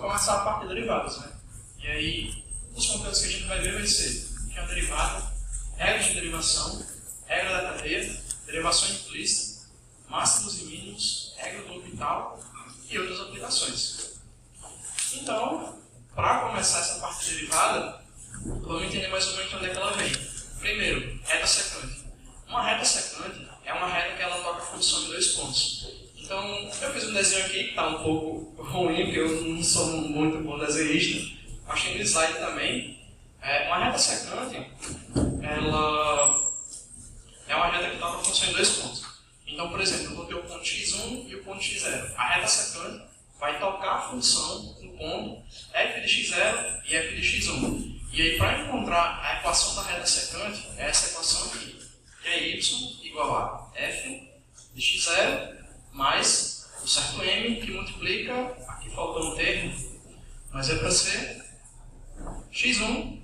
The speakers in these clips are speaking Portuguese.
começar a parte de derivadas, né? E aí, os conteúdos que a gente vai ver vai ser que é a derivada, regras de derivação, regra da cadeia, derivação implícita, máximos e mínimos, regra do orbital e outras aplicações. Então, para começar essa parte de derivada, vamos entender mais ou menos onde é que ela vem. Primeiro, reta secante. Uma reta secante é uma reta que ela toca a função em dois pontos. Então, eu fiz um desenho aqui que está um pouco ruim, porque eu não sou muito bom desenhista. Achei no slide também. Uma reta secante, ela é uma reta que toca a função em dois pontos. Então, por exemplo, eu vou ter o ponto x1 e o ponto x0. A reta secante vai tocar a função no ponto f de x0 e f de x1. E aí, para encontrar a equação da reta secante, é essa equação aqui, que é y igual a f de x0 mais o certo m, que multiplica, aqui faltou um termo, mas é para ser x1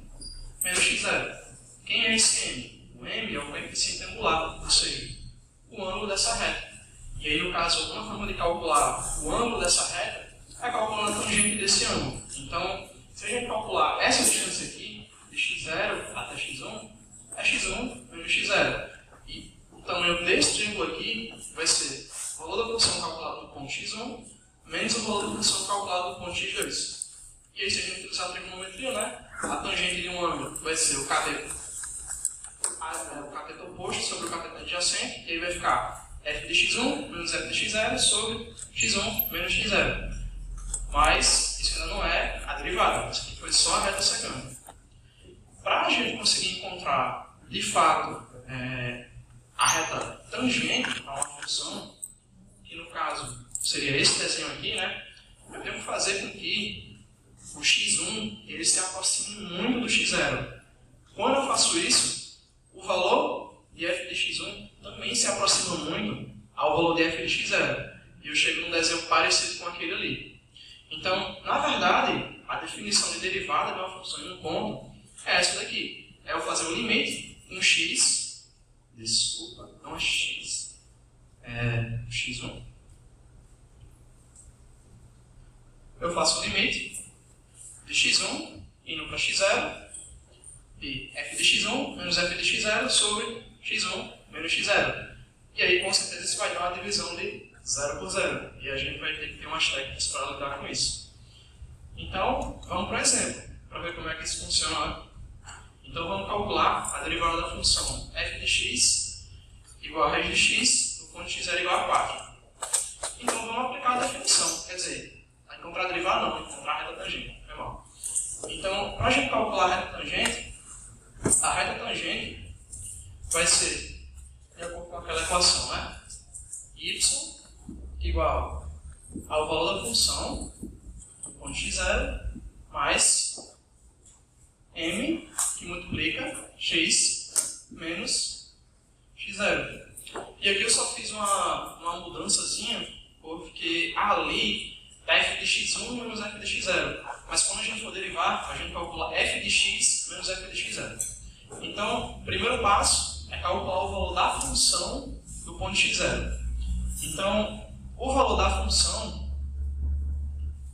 menos x0. Quem é esse m? O m é o coeficiente angular, ou seja, o ângulo dessa reta. E aí, no caso, uma forma de calcular o ângulo dessa reta é calculando a tangente desse ângulo. Então, se a gente calcular essa distância aqui, de x0 até x1, é x1 menos x0. E o tamanho desse triângulo aqui vai ser o valor da função calculada no ponto x1 menos o valor da função calculada no ponto x2. E aí, se a gente utilizar a trigonometria, né, a tangente de um ângulo vai ser o cateto oposto sobre o cateto adjacente, e aí vai ficar f de x1 menos f de x0 sobre x1 menos x0. Mas isso ainda não é a derivada, isso aqui foi só a reta secante. Para a gente conseguir encontrar, de fato, a reta tangente a uma função, que no caso seria esse desenho aqui, né, eu tenho que fazer com que o x1 ele se aproxime muito do x0. Quando eu faço isso, o valor de f de x1 também se aproxima muito ao valor de f de x0. E eu chego num desenho parecido com aquele ali. Então, na verdade, a definição de derivada de uma função em um ponto é essa daqui. É eu fazer o limite em x, desculpa, não é x, é x1. Eu faço o limite de x1 indo para x0, de f de x1 menos f de x0 sobre x1 menos x0. E aí, com certeza, isso vai dar uma divisão de 0 por 0. E a gente vai ter que ter umas técnicas para lidar com isso. Então, vamos para o exemplo, para ver como é que isso funciona. Então, vamos calcular a derivada da função f de x igual a raiz de x do ponto x0 igual a 4. Então, vamos aplicar a definição. Quer dizer, encontrar a derivada não, encontrar a reta tangente. É mal. Então, para a gente calcular a reta tangente vai ser de acordo com aquela equação, né? Y igual ao valor da função do ponto x0 mais m, que multiplica x menos x0. E aqui eu só fiz uma mudançazinha, porque ali está f de x1 menos f de x0. Mas quando a gente for derivar, a gente calcula f de x menos f de x0. Então, o primeiro passo é calcular o valor da função do ponto x0. Então, o valor da função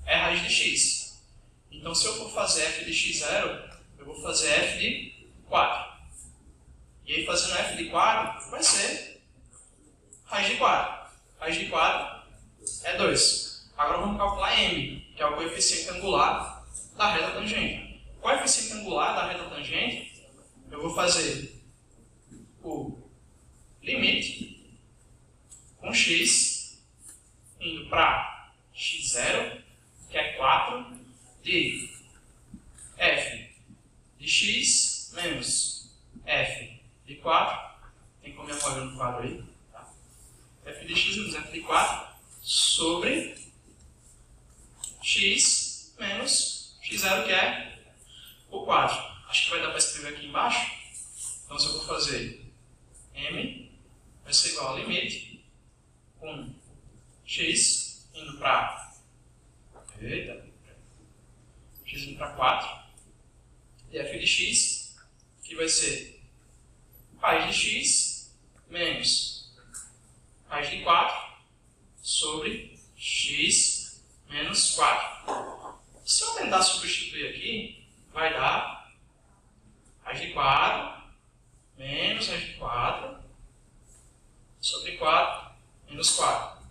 é raiz de x. Então, se eu for fazer f de x0, eu vou fazer f de 4. E aí, fazendo f de 4, vai ser raiz de 4. Raiz de 4 é 2. Agora vamos calcular m, que é o coeficiente angular da reta tangente. O coeficiente angular da reta tangente, eu vou fazer o limite com x indo para x0, que é 4, de f de x menos f de 4, tem como ir apagando o quadro aí, tá? F de x menos f de 4 sobre x menos x0, que é o 4. Acho que vai dar para escrever aqui embaixo. Então, se eu for fazer m, vai ser igual ao limite com x indo para x indo para 4 de f de x, que vai ser raiz de x menos raiz de 4 sobre x menos 4. tentar substituir aqui, vai dar raiz de 4 menos raiz de 4 sobre 4 menos 4.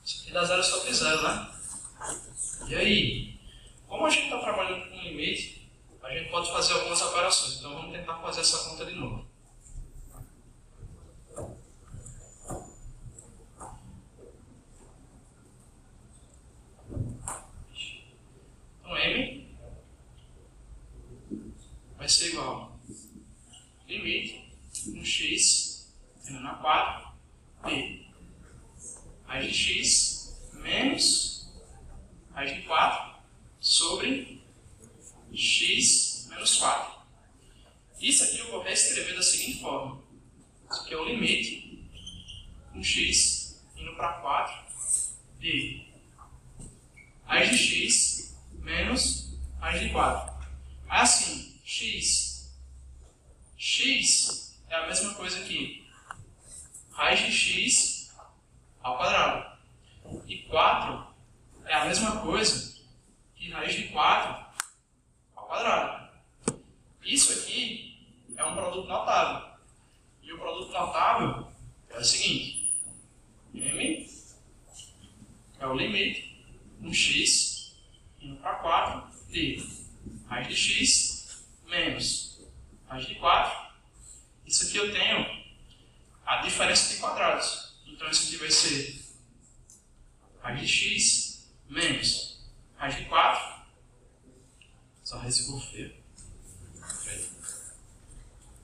Isso aqui dá 0 sobre 0, né? E aí? Como a gente está trabalhando com limite, a gente pode fazer algumas operações. Então vamos tentar fazer essa conta de novo. Então M vai ser igual a limite com x tendo na 4 de raiz de x menos raiz de 4 sobre x menos 4. Isso aqui eu vou reescrever da seguinte forma. Isso aqui é o limite com x indo para 4 de raiz de x menos raiz de 4. Aí assim, x é a mesma coisa que raiz de x ao quadrado. E 4 é a mesma coisa que raiz de 4 ao quadrado. Isso aqui é um produto notável. E o produto notável é o seguinte. M é o limite com x indo para 4 de raiz de x menos raiz de 4. Isso aqui eu tenho a diferença de quadrados. Então isso aqui vai ser raiz de x menos raiz de 4. Só residuo feio.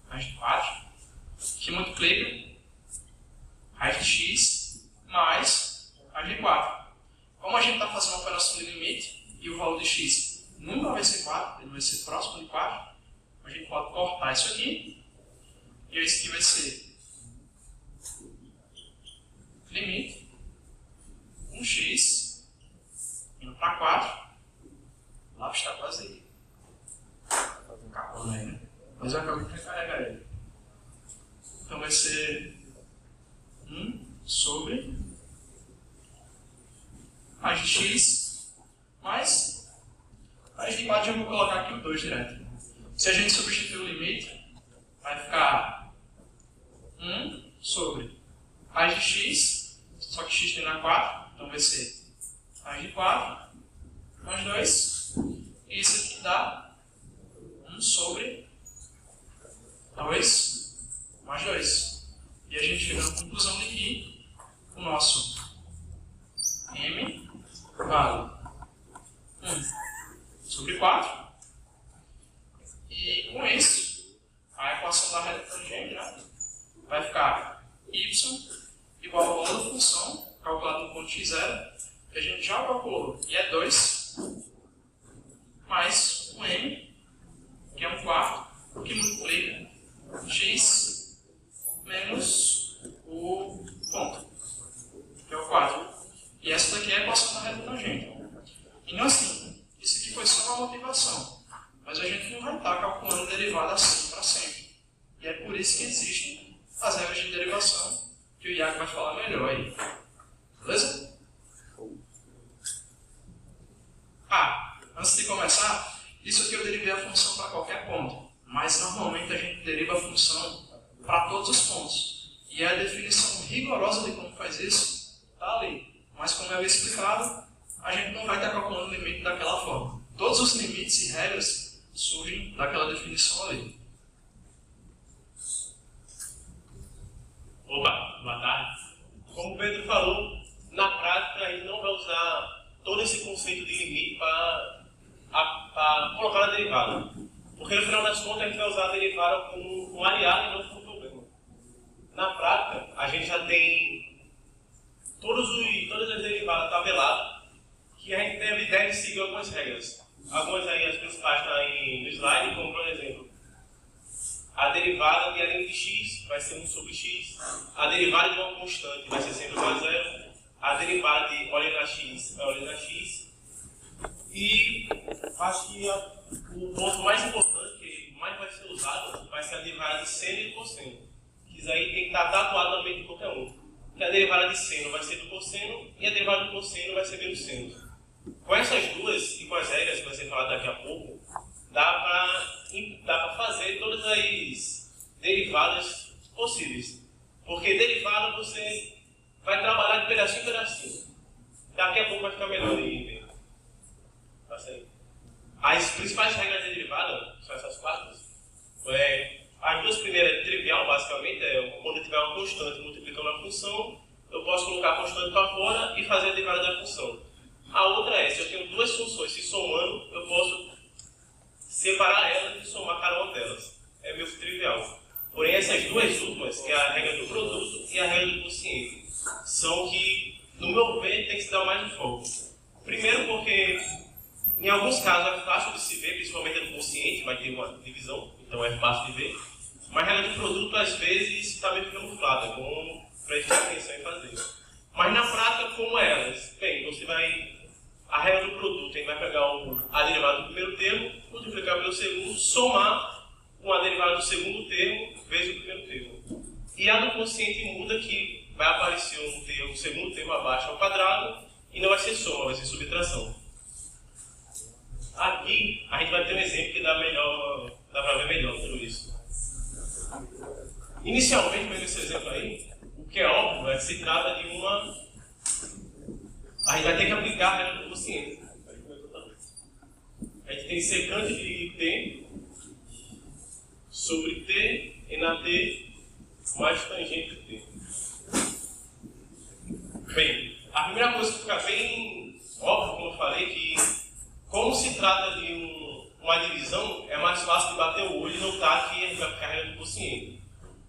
Raiz de 4. Que multiplica raiz de x mais raiz de 4. Como a gente está fazendo uma operação de limite e o valor de x nunca vai ser 4, ele vai ser próximo de 4, a gente pode cortar isso aqui. E isso aqui vai ser limite com x indo para 4. O lápis está quase aí. Fazer um carbono aí, né? Mas eu acabei de recarregar ele. Então vai ser 1 sobre raiz de x mais raiz de 4. Já vou colocar aqui o 2 direto. Se a gente substituir o limite, vai ficar 1 sobre raiz de x, só que x tem na 4, então vai ser raiz de 4 mais 2. E isso aqui dá 1 sobre 2 mais 2. E a gente chega na conclusão de que o nosso M vale 1 sobre 4. E com isso, a equação da reta tangente, né, vai ficar y igual ao valor da função, calculado no ponto x0, que a gente já calculou, e é 2, mais o M, que é 1/4, que multiplica x menos o ponto, que é o 4. E essa daqui é a equação da reta tangente. Então assim, isso aqui foi só uma motivação, mas a gente não vai estar calculando derivada assim para sempre. E é por isso que existem as regras de derivação, que o Iago vai falar melhor aí. Beleza? Antes de começar, isso aqui eu derivei a função para qualquer ponto, mas normalmente a gente deriva a função para todos os pontos. E a definição rigorosa de como faz isso está ali. Mas como eu havia explicado, a gente não vai estar calculando o limite daquela forma. Todos os limites e regras surgem daquela definição ali. Opa, boa tarde. Como o Pedro falou, na prática a gente não vai usar todo esse conceito de limite para colocar na derivada. Porque no final das contas a gente vai usar a derivada como um aliado e não como um problema. Na prática, a gente já tem todas as derivadas tabeladas, que a gente deve seguir algumas regras. Algumas aí, as principais estão aí no slide, como por exemplo, a derivada de além de x vai ser 1 sobre x, a derivada de uma constante vai ser sempre igual a zero, a derivada de óleo na x é óleo na x, e acho que o ponto mais importante, que mais vai ser usado, vai ser a derivada de seno e cosseno, que isso aí tem que estar tatuado na mente de qualquer um. Que a derivada de seno vai ser do cosseno e a derivada do cosseno vai ser pelo seno. Com essas duas e com as regras que vai ser falado daqui a pouco, dá para fazer todas as derivadas possíveis. Porque derivada você vai trabalhar de pedacinho em pedacinho. Daqui a pouco vai ficar melhor de ver. Tá certo? As principais regras de derivada são essas quatro. As duas primeiras é trivial, basicamente, quando eu tiver uma constante multiplicando a função, eu posso colocar a constante para fora e fazer a derivada da função. A outra é, se eu tenho duas funções se somando, eu posso separar elas e somar cada uma delas. É meio trivial. Porém, essas duas últimas, que é a regra do produto e a regra do quociente, são que, no meu ver, tem que se dar mais enfoque. Primeiro porque, em alguns casos, é fácil de se ver, principalmente no quociente, vai ter uma divisão, então é fácil de ver. Mas a regra do produto, às vezes, está meio camuflada, como prestar atenção em fazer. Mas na prática, como é elas? Bem, você vai... A regra do produto, a gente vai pegar a derivada do primeiro termo, multiplicar pelo segundo, somar com a derivada do segundo termo vezes o primeiro termo. E a do quociente muda, que vai aparecer um segundo termo abaixo ao quadrado, e não vai ser soma, vai ser subtração. Aqui, a gente vai ter um exemplo que dá para ver melhor tudo isso. Inicialmente, vendo esse exemplo aí, o que é óbvio é que se trata de uma... A gente vai ter que aplicar a regra do quociente. A gente tem secante de t sobre t e na t mais tangente de t. Bem, a primeira coisa que fica bem óbvio, como eu falei, que como se trata de uma divisão, é mais fácil de bater o olho e notar que a gente vai aplicar a regra do quociente.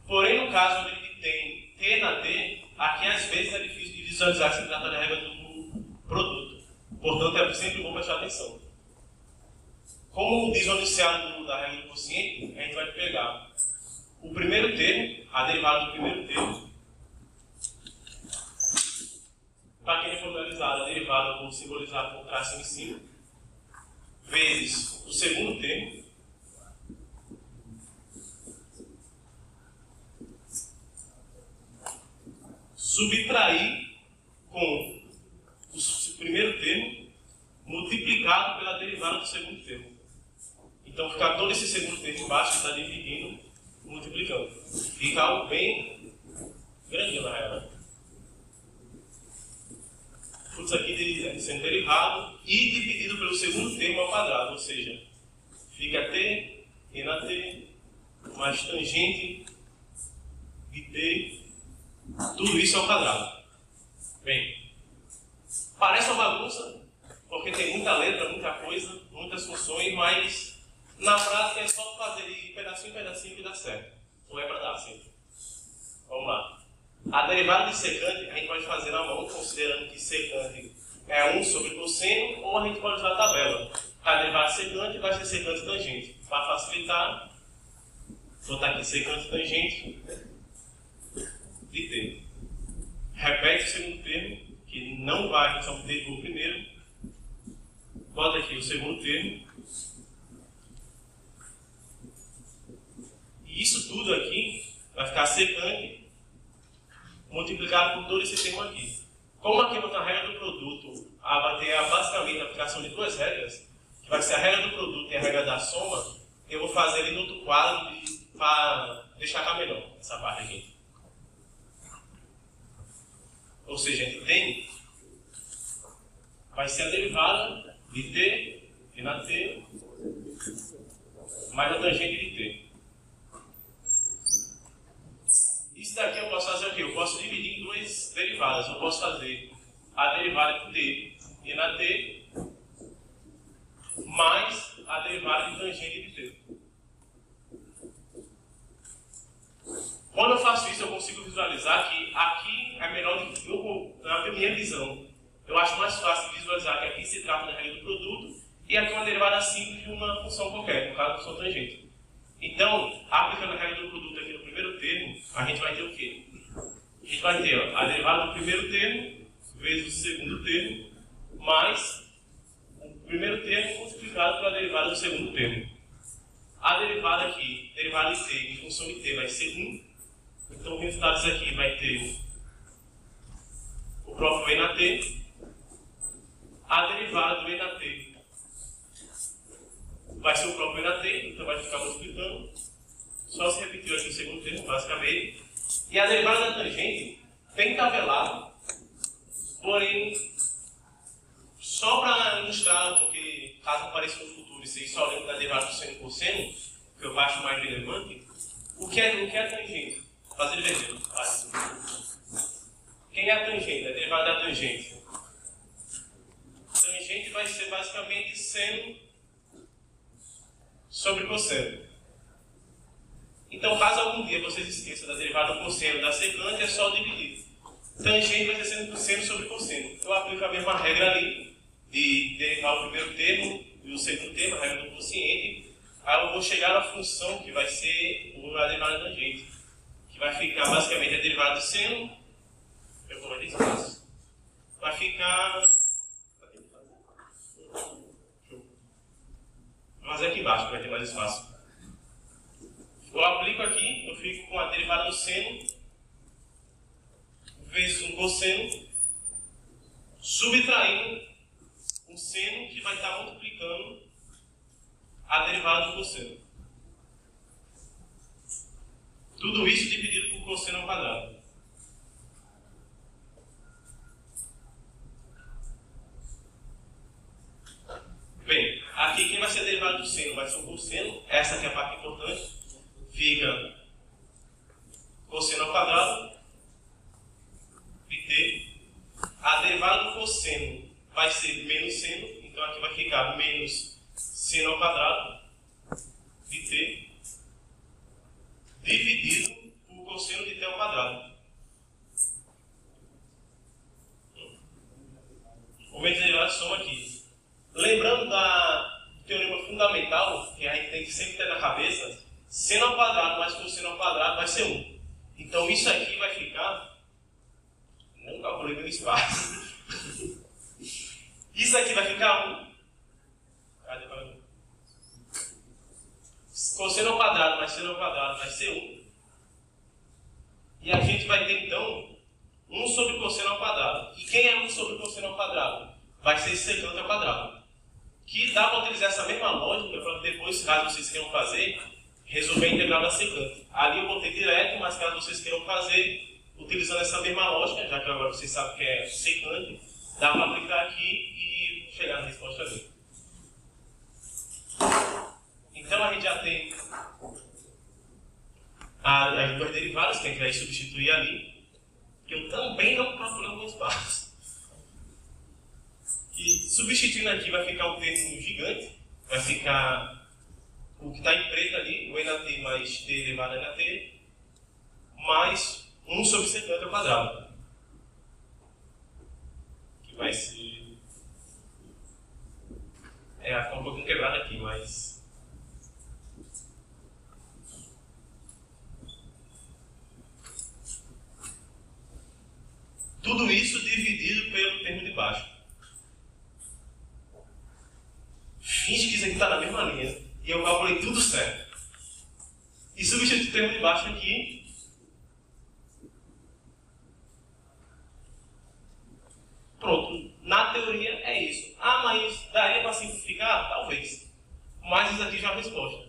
Porém, no caso onde ele tem t na t, aqui às vezes é difícil de visualizar que se trata da regra do produto. Portanto, é sempre bom prestar atenção. Como diz o enunciado da regra do quociente, a gente vai pegar o primeiro termo, a derivada do primeiro termo. Para quem é formalizado, a derivada eu vou simbolizar com o traço em cima, vezes o segundo termo. Subtrair com o primeiro termo multiplicado pela derivada do segundo termo. Então, ficar todo esse segundo termo embaixo, está dividindo, multiplicando. Fica algo bem grandinho na real. Tudo isso aqui sendo derivado e dividido pelo segundo termo ao quadrado, ou seja, fica t e na t mais tangente de t, tudo isso ao quadrado. Bem, parece uma bagunça, porque tem muita letra, muita coisa, muitas funções, mas na prática é só fazer de pedacinho em pedacinho que dá certo. Ou é para dar sempre. Vamos lá. A derivada de secante a gente pode fazer na mão, considerando que secante é 1 sobre cosseno, ou a gente pode usar a tabela. A derivada de secante vai ser secante tangente. Para facilitar, vou botar aqui secante tangente de t. Repete o segundo termo, que não vai, a gente só derivou o primeiro. Bota aqui o segundo termo. E isso tudo aqui vai ficar secante multiplicado por todo esse termo aqui. Como aqui não está a regra do produto, vai ter basicamente a aplicação de duas regras, que vai ser a regra do produto e a regra da soma, eu vou fazer ali no outro quadro para destacar melhor essa parte aqui. Ou seja, a gente tem, vai ser a derivada de t e na t mais a tangente de t. Isso daqui eu posso fazer o quê? Eu posso dividir em duas derivadas. Eu posso fazer a derivada de t e na t mais a derivada de tangente de t. Quando eu faço isso, eu consigo visualizar que aqui é melhor na minha visão. Eu acho mais fácil visualizar que aqui se trata da regra do produto e aqui é uma derivada simples de uma função qualquer, no caso, a função tangente. Então, aplicando a regra do produto aqui no primeiro termo, a gente vai ter o quê? A gente vai ter a derivada do primeiro termo vezes o segundo termo mais o primeiro termo multiplicado pela derivada do segundo termo. A derivada aqui, derivada de t em função de t vai ser 1. Então, o resultado disso aqui vai ter o próprio e na t A derivada do NAT vai ser o próprio NAT, então vai ficar multiplicando. Só se repetiu aqui o segundo termo, basicamente. E a derivada da tangente tem tabelado, porém, só para ilustrar, porque caso apareça no futuro e vocês só lembram da derivada do seno e cosseno, que eu acho mais relevante, o que é a tangente? Fazer vermelho. Quem é a tangente? A derivada da tangente. Tangente vai ser basicamente seno sobre cosseno. Então, caso algum dia vocês esqueçam da derivada do cosseno da secante, é só dividir. Tangente vai ser seno sobre cosseno. Eu aplico a mesma regra ali, de derivar o primeiro termo e o segundo termo, a regra do quociente. Aí eu vou chegar na função que vai ser a derivada da tangente, que vai ficar basicamente a derivada do seno. Eu vou fazer espaço. Vai ficar. Vou fazer aqui embaixo, para ter mais espaço. Eu aplico aqui, eu fico com a derivada do seno vezes um cosseno, subtraindo um seno que vai estar multiplicando a derivada do cosseno. Tudo isso dividido por cosseno ao quadrado. Bem, aqui quem vai ser a derivada do seno vai ser o cosseno. Essa aqui é a parte importante. Fica cosseno ao quadrado, dt. A derivada do cosseno vai ser menos seno, então aqui vai ficar menos seno ao quadrado, dt, dividido por cosseno de t ao quadrado. O meio derivado soma aqui. Lembrando do teorema fundamental, que a gente tem que sempre ter na cabeça, seno ao quadrado mais cosseno ao quadrado vai ser 1. Então isso aqui vai ficar... Não calculei meu espaço. Isso aqui vai ficar 1. Cadê para mim? Cosseno ao quadrado mais seno ao quadrado vai ser 1. E a gente vai ter então 1 sobre cosseno ao quadrado. E quem é 1 sobre cosseno ao quadrado? Vai ser secante ao quadrado. Que dá para utilizar essa mesma lógica para depois, caso vocês queiram fazer, resolver a integral da secante. Ali eu botei direto, mas caso vocês queiram fazer, utilizando essa mesma lógica, já que agora vocês sabem que é secante, dá para aplicar aqui e chegar na resposta ali. Então a gente já tem as duas derivadas que a gente vai substituir ali, que eu também não calculei alguns espaço. E substituindo aqui vai ficar um termo gigante, vai ficar o que está em preto ali, o NAT mais d elevado a NAT, mais 1 sobre secante ao quadrado. Que vai ser... fica um pouquinho quebrado aqui, mas... Tudo isso dividido pelo termo de baixo. Finge que isso aqui está na mesma linha. E eu calculei tudo certo. E substitui o termo de baixo aqui. Pronto. Na teoria é isso. Ah, mas daria para simplificar? Talvez. Mas isso aqui já é a resposta.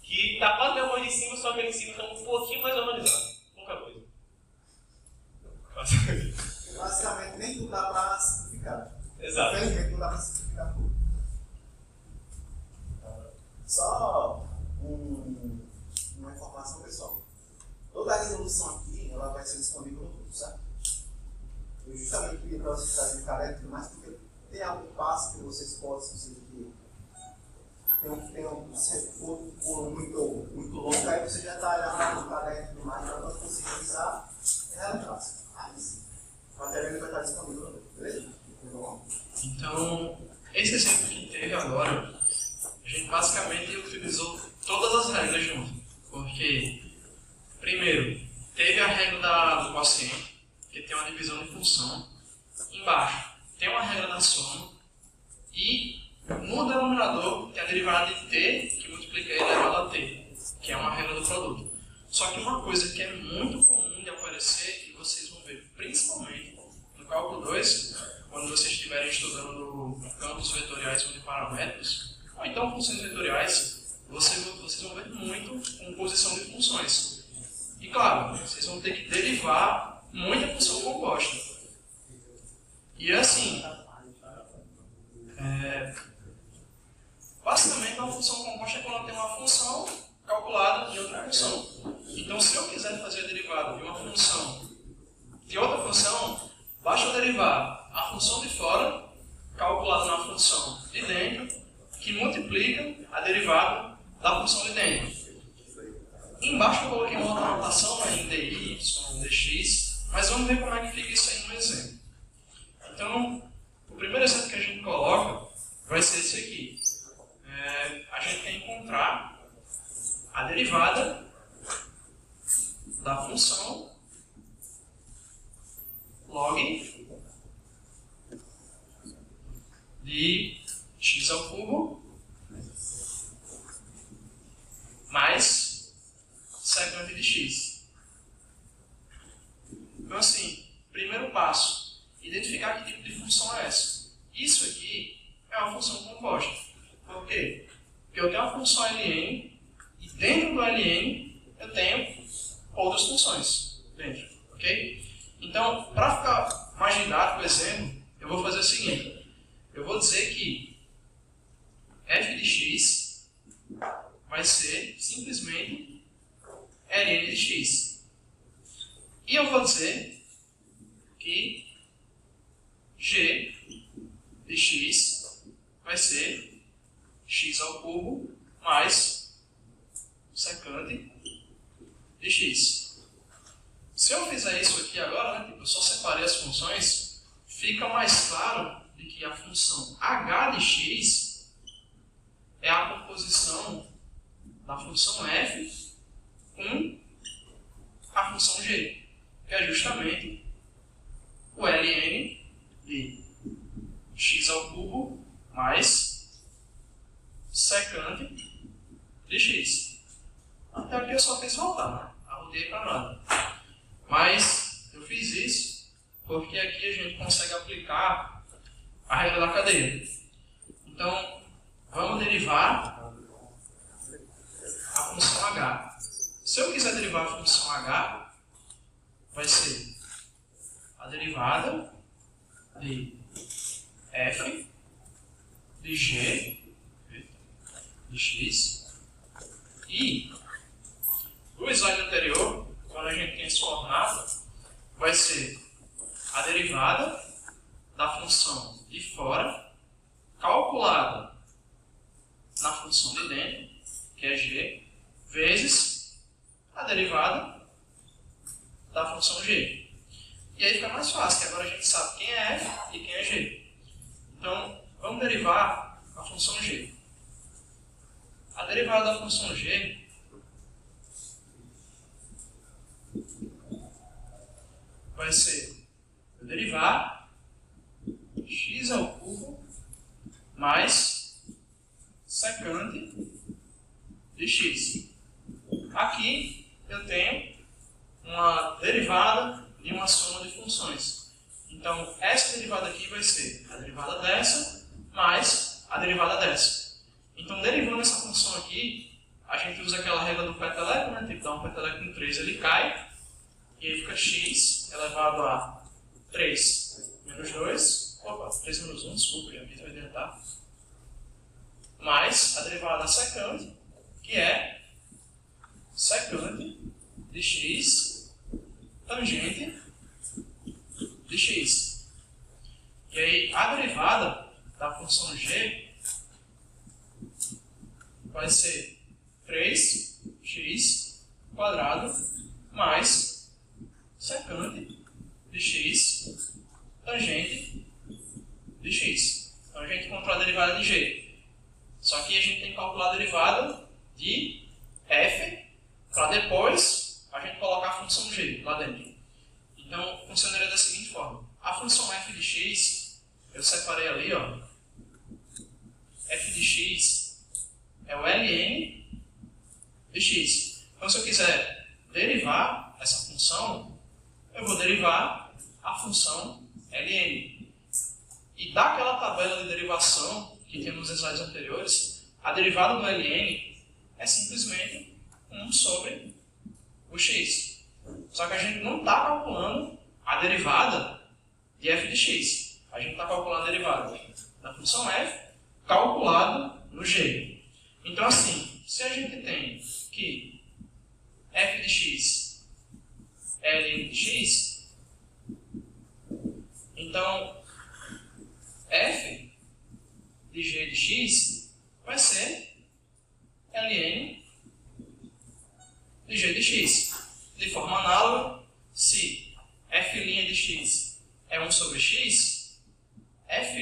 Que está quase a mesma coisa de cima, só que ali em cima está um pouquinho mais organizado. Pouca coisa. Basicamente, nem tudo dá para simplificar. Exato. Infelizmente, não dá para simplificar tudo. Só uma informação, pessoal. Toda a resolução aqui, ela vai ser disponível no grupo, certo? Eu justamente pedi para vocês trazerem caderno e tudo mais, porque tem algum passo que vocês possam, se for muito longo, aí você já está olhando no caderno e tudo mais, para você conseguir revisar, é relevante. Mas o material vai estar disponível no grupo, beleza? Então, esse exemplo que teve agora, a gente basicamente utilizou todas as regras juntas, porque, primeiro, teve a regra do quociente, que tem uma divisão de função, embaixo tem uma regra da soma, e no denominador tem a derivada de t, que multiplica elevado a t, que é uma regra do produto. Só que uma coisa que é muito comum de aparecer, e vocês vão ver principalmente no cálculo 2, quando vocês estiverem estudando campos vetoriais uniparamétricos, ou então funções vetoriais, vocês vão ver muito composição de funções. E claro, vocês vão ter que derivar muita função composta. E assim, basicamente uma função composta é quando tem uma função calculada de outra função. Então, se eu quiser fazer a derivada de uma função de outra função, basta eu derivar a função de fora, calculada na função de dentro, que multiplica a derivada da função de dentro. Embaixo eu coloquei uma outra notação em dy, dx, mas vamos ver como é que fica isso aí no exemplo. Então, o primeiro exemplo que a gente coloca vai ser esse aqui. A gente quer encontrar a derivada da função log de x ao cubo mais secante de x. Então assim, primeiro passo, identificar que tipo de função é essa. Isso aqui é uma função composta. Por quê? Porque eu tenho uma função ln e dentro do ln eu tenho outras funções dentro, ok? Então, para ficar mais didático o exemplo, eu vou fazer o seguinte. Eu vou dizer que f de x vai ser simplesmente ln de x. E eu vou dizer que g de x vai ser x ao cubo mais secante de x. Se eu fizer isso aqui agora, né, eu só separei as funções, fica mais claro de que a função h de x é a composição da função f com a função g, que é justamente o ln de x ao cubo mais secante de x. Até aqui eu só fiz voltar, né? Arrudei para nada. Mas eu fiz isso porque aqui a gente consegue aplicar a regra da cadeia. Então, vamos derivar a função h. Se eu quiser derivar a função h, vai ser a derivada de f de g de x. E no slide anterior, quando a gente tem esse formato, vai ser a derivada da função de fora calculada na função de dentro, que é g, vezes a derivada da função g. E aí fica mais fácil, que agora a gente sabe quem é f e quem é g. Então, vamos derivar a função g. A derivada da função g vai ser eu derivar x ao cubo mais secante de x. Aqui eu tenho uma derivada e uma soma de funções. Então, essa derivada aqui vai ser a derivada dessa mais a derivada dessa. Então, derivando essa função aqui, a gente usa aquela regra do peteleco, né? Tem que dar um peteleco com 3, ele cai. E aí fica x elevado a 3 menos 2. Opa, 3 menos 1, desculpa, aqui vai adiantar. Mais a derivada da secante, que é secante de x tangente de x. E aí a derivada da função g vai ser 3x² mais secante de x tangente de x. Então a gente encontrou a derivada de g. Só que a gente tem que calcular a derivada de f para depois a gente colocar a função g lá dentro. Então funcionaria da seguinte forma. A função f de x, eu separei ali, ó. F de x é o ln de x. Então se eu quiser derivar essa função, eu vou derivar a função ln. daquela tabela de derivação que temos nos slides anteriores, a derivada do ln é simplesmente 1 sobre o x. Só que a gente não está calculando a derivada de f de x. A gente está calculando a derivada da função f calculada no g. Então, assim, se a gente tem que f de x é ln de x, então f de g de x vai ser ln de g de x. De forma análoga, se f' de x é 1 sobre x, f'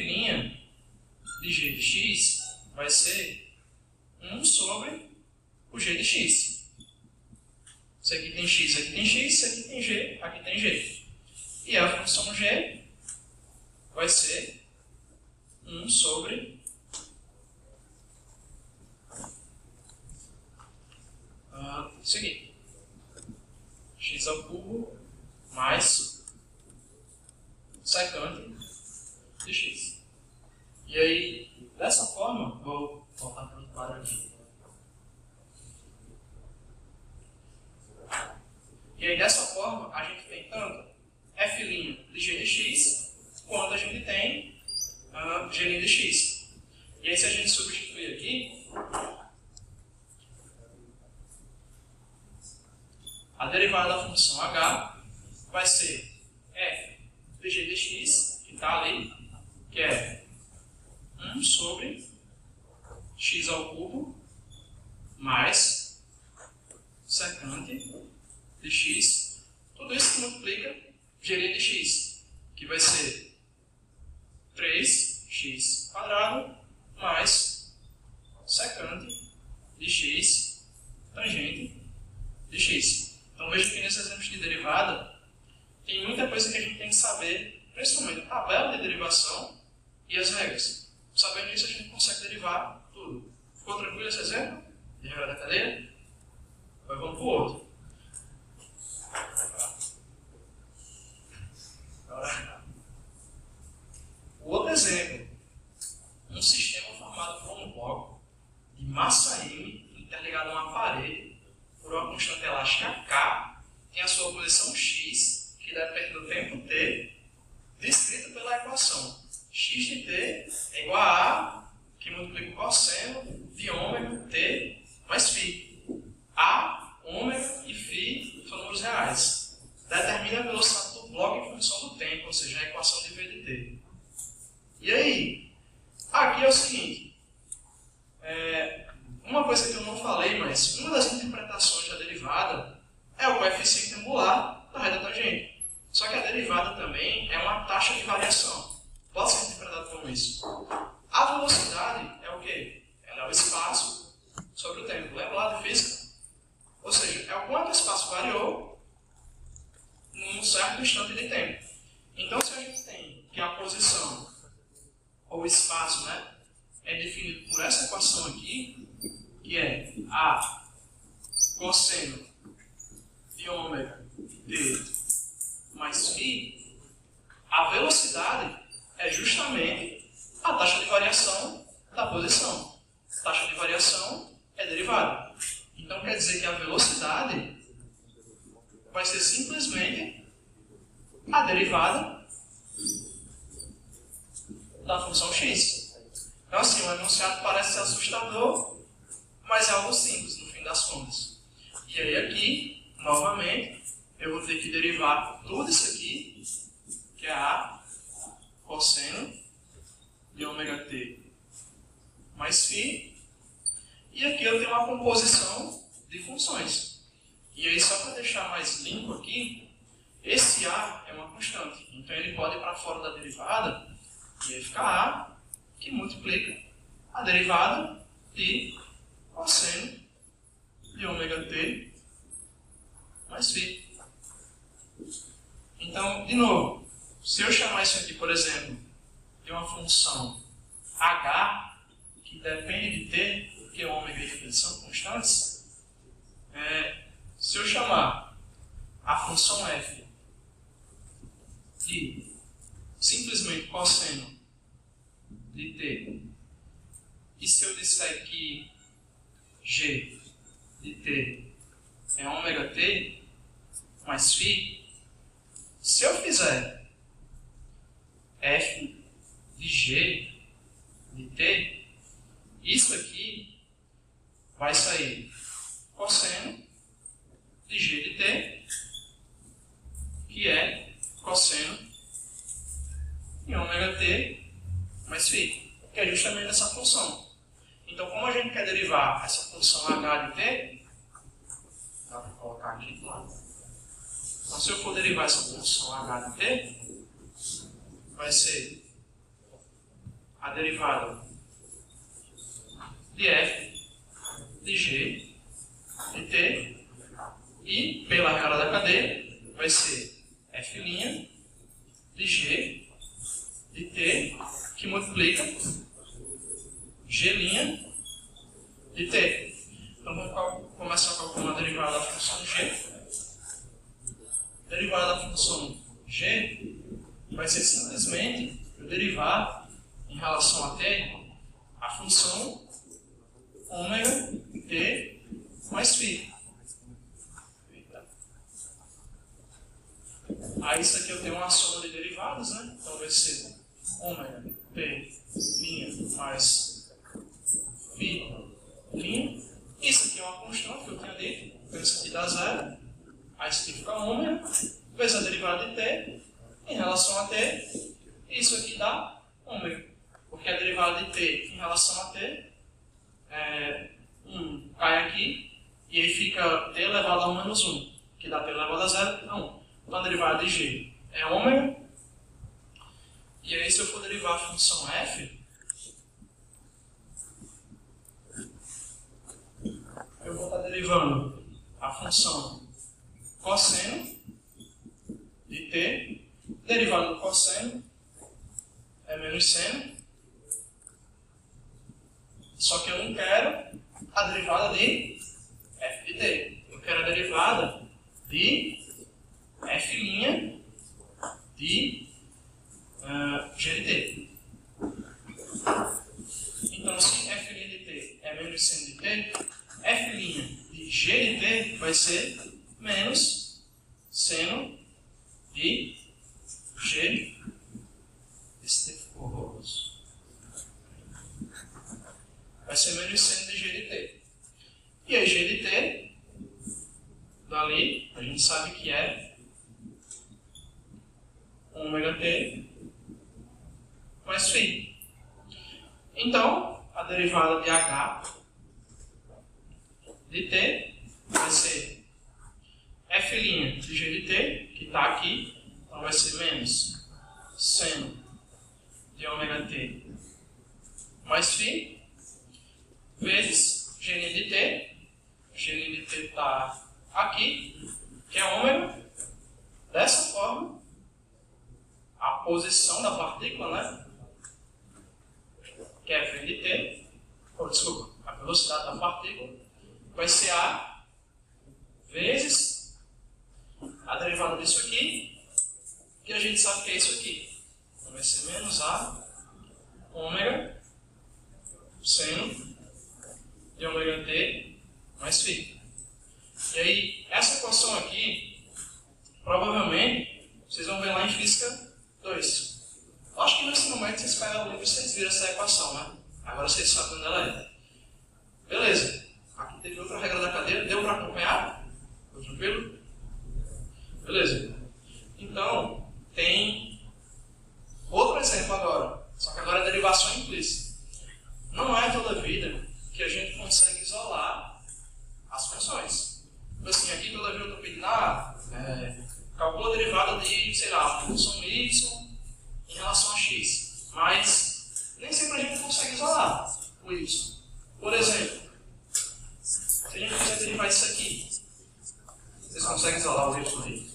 de g de x vai ser 1 sobre o g de x. Se aqui tem x, aqui tem x, se aqui tem g, aqui tem g. E a função g vai ser 1 sobre isso aqui. X ao cubo mais secante de x. E aí, dessa forma, vou voltar para o quadro aqui. E aí, dessa forma, a gente tem tanto f' de g de x, quanto a gente tem g' de x. E aí, se a gente substituir aqui, a derivada da função h vai ser f de g de x, que está ali, que é 1 sobre x ao cubo mais secante de x. Tudo isso que multiplica g' de x, que vai ser 3x quadrado mais secante de x tangente de x. Então veja que nesses exemplos de derivada tem muita coisa que a gente tem que saber, principalmente a tabela de derivação e as regras. Sabendo isso, a gente consegue derivar tudo. Ficou tranquilo esse exemplo? De regra da cadeia? Agora vamos para o outro. O outro exemplo. Um sistema formado por um bloco de massa M interligado a uma parede por uma constante elástica K, tem a sua posição x, que depende do tempo t, descrita pela equação x de t é igual a A, que multiplica o cosseno de ômega t mais φ. A, ômega e φ são números reais. Determina a velocidade do bloco em função do tempo, ou seja, a equação de v de t. E aí? Aqui é o seguinte. Uma coisa que eu não falei, mas uma das interpretações da derivada é o coeficiente angular da reta tangente. Só que a derivada também é uma taxa de variação. Pode ser interpretado como isso. A velocidade é o quê? Ela é o espaço sobre o tempo. Lembra lá de física? Ou seja, é o quanto o espaço variou num certo instante de tempo. Então, se a gente tem que a posição ou o espaço, né, é definido por essa equação aqui, que é A cosseno de ômega t mais φ, a velocidade é justamente a taxa de variação da posição. Taxa de variação é derivada. Então quer dizer que a velocidade vai ser simplesmente a derivada da função x. Então assim, o enunciado parece ser assustador, mas é algo simples no fim das contas. E aí aqui, novamente, eu vou ter que derivar tudo isso aqui, que é A cosseno de ômega t mais φ. E aqui eu tenho uma composição de funções. E aí, só para deixar mais limpo aqui, esse A é uma constante. Então ele pode ir para fora da derivada, e aí fica A, que multiplica a derivada de cosseno de ômega t mais φ. Então, de novo, se eu chamar isso aqui, por exemplo, de uma função h, que depende de t, porque ômega e φ são constantes, se eu chamar a função f de simplesmente cosseno de t. E se eu disser que g de t é ômega t mais φ, se eu fizer f de g de t, isso aqui vai sair cosseno de g de t, que é cosseno de ômega t mais φ, que é justamente essa função. Então, como a gente quer derivar essa função h de t, dá para colocar aqui do lado. Então, se eu for derivar essa função h de t, vai ser a derivada de f de g de t, e pela regra da cadeia vai ser f' de g de t, que multiplica g' de t. Então vamos começar a calcular a derivada da função g. A derivada da função g vai ser simplesmente eu derivar em relação a t a função ômega t mais φ. Aí isso aqui eu tenho uma soma de derivadas, né? Então vai ser ômega t' mais φ'. Isso aqui é uma constante que eu tinha dito. Então isso aqui dá zero. Aí isso aqui fica ômega vezes a derivada de t em relação a t. Isso aqui dá ômega. Porque a derivada de t em relação a t é 1 cai aqui e aí fica t elevado a menos 1, que dá t elevado a zero, que dá 1. Então a derivada de g é ômega. E aí se eu for derivar a função f, eu vou estar derivando a função cosseno de t. Derivada do cosseno é menos seno. Só que eu não quero a derivada de f de t. Eu quero a derivada de f' de g de t. Então, se f' de t é menos seno de t, f' de g de t vai ser menos seno de g. Esse t ficou horroroso. Vai ser menos seno de g de t. E aí g de t, dali, a gente sabe que é ômega t mais φ. Então, a derivada de h de t vai ser f' de g de t, que está aqui, então vai ser menos seno de ômega t mais φ, vezes g' de t. G' de t está aqui, que é ômega. Dessa forma, a posição da partícula, né, que é v de t, a velocidade da partícula, vai ser a vezes a derivada disso aqui, que a gente sabe que é isso aqui. Então vai ser menos a ômega seno de ômega t mais φ. E aí, essa equação aqui, provavelmente, vocês vão ver lá em Física 2. Acho que nesse momento vocês pegaram o livro e vocês viram essa equação, né? Agora vocês sabem onde ela é. Beleza. Aqui teve outra regra da cadeira. Deu para acompanhar? Ficou tranquilo? Beleza. Então, tem outro exemplo agora. Só que agora é derivação implícita. Não é toda vida que a gente consegue isolar as funções. Então, assim, aqui toda vida eu estou pedindo, calcula a derivada de, sei lá, função y em relação a x. Mas nem sempre a gente consegue isolar o y. Por exemplo, se a gente quiser derivar isso aqui, vocês conseguem isolar o y aí?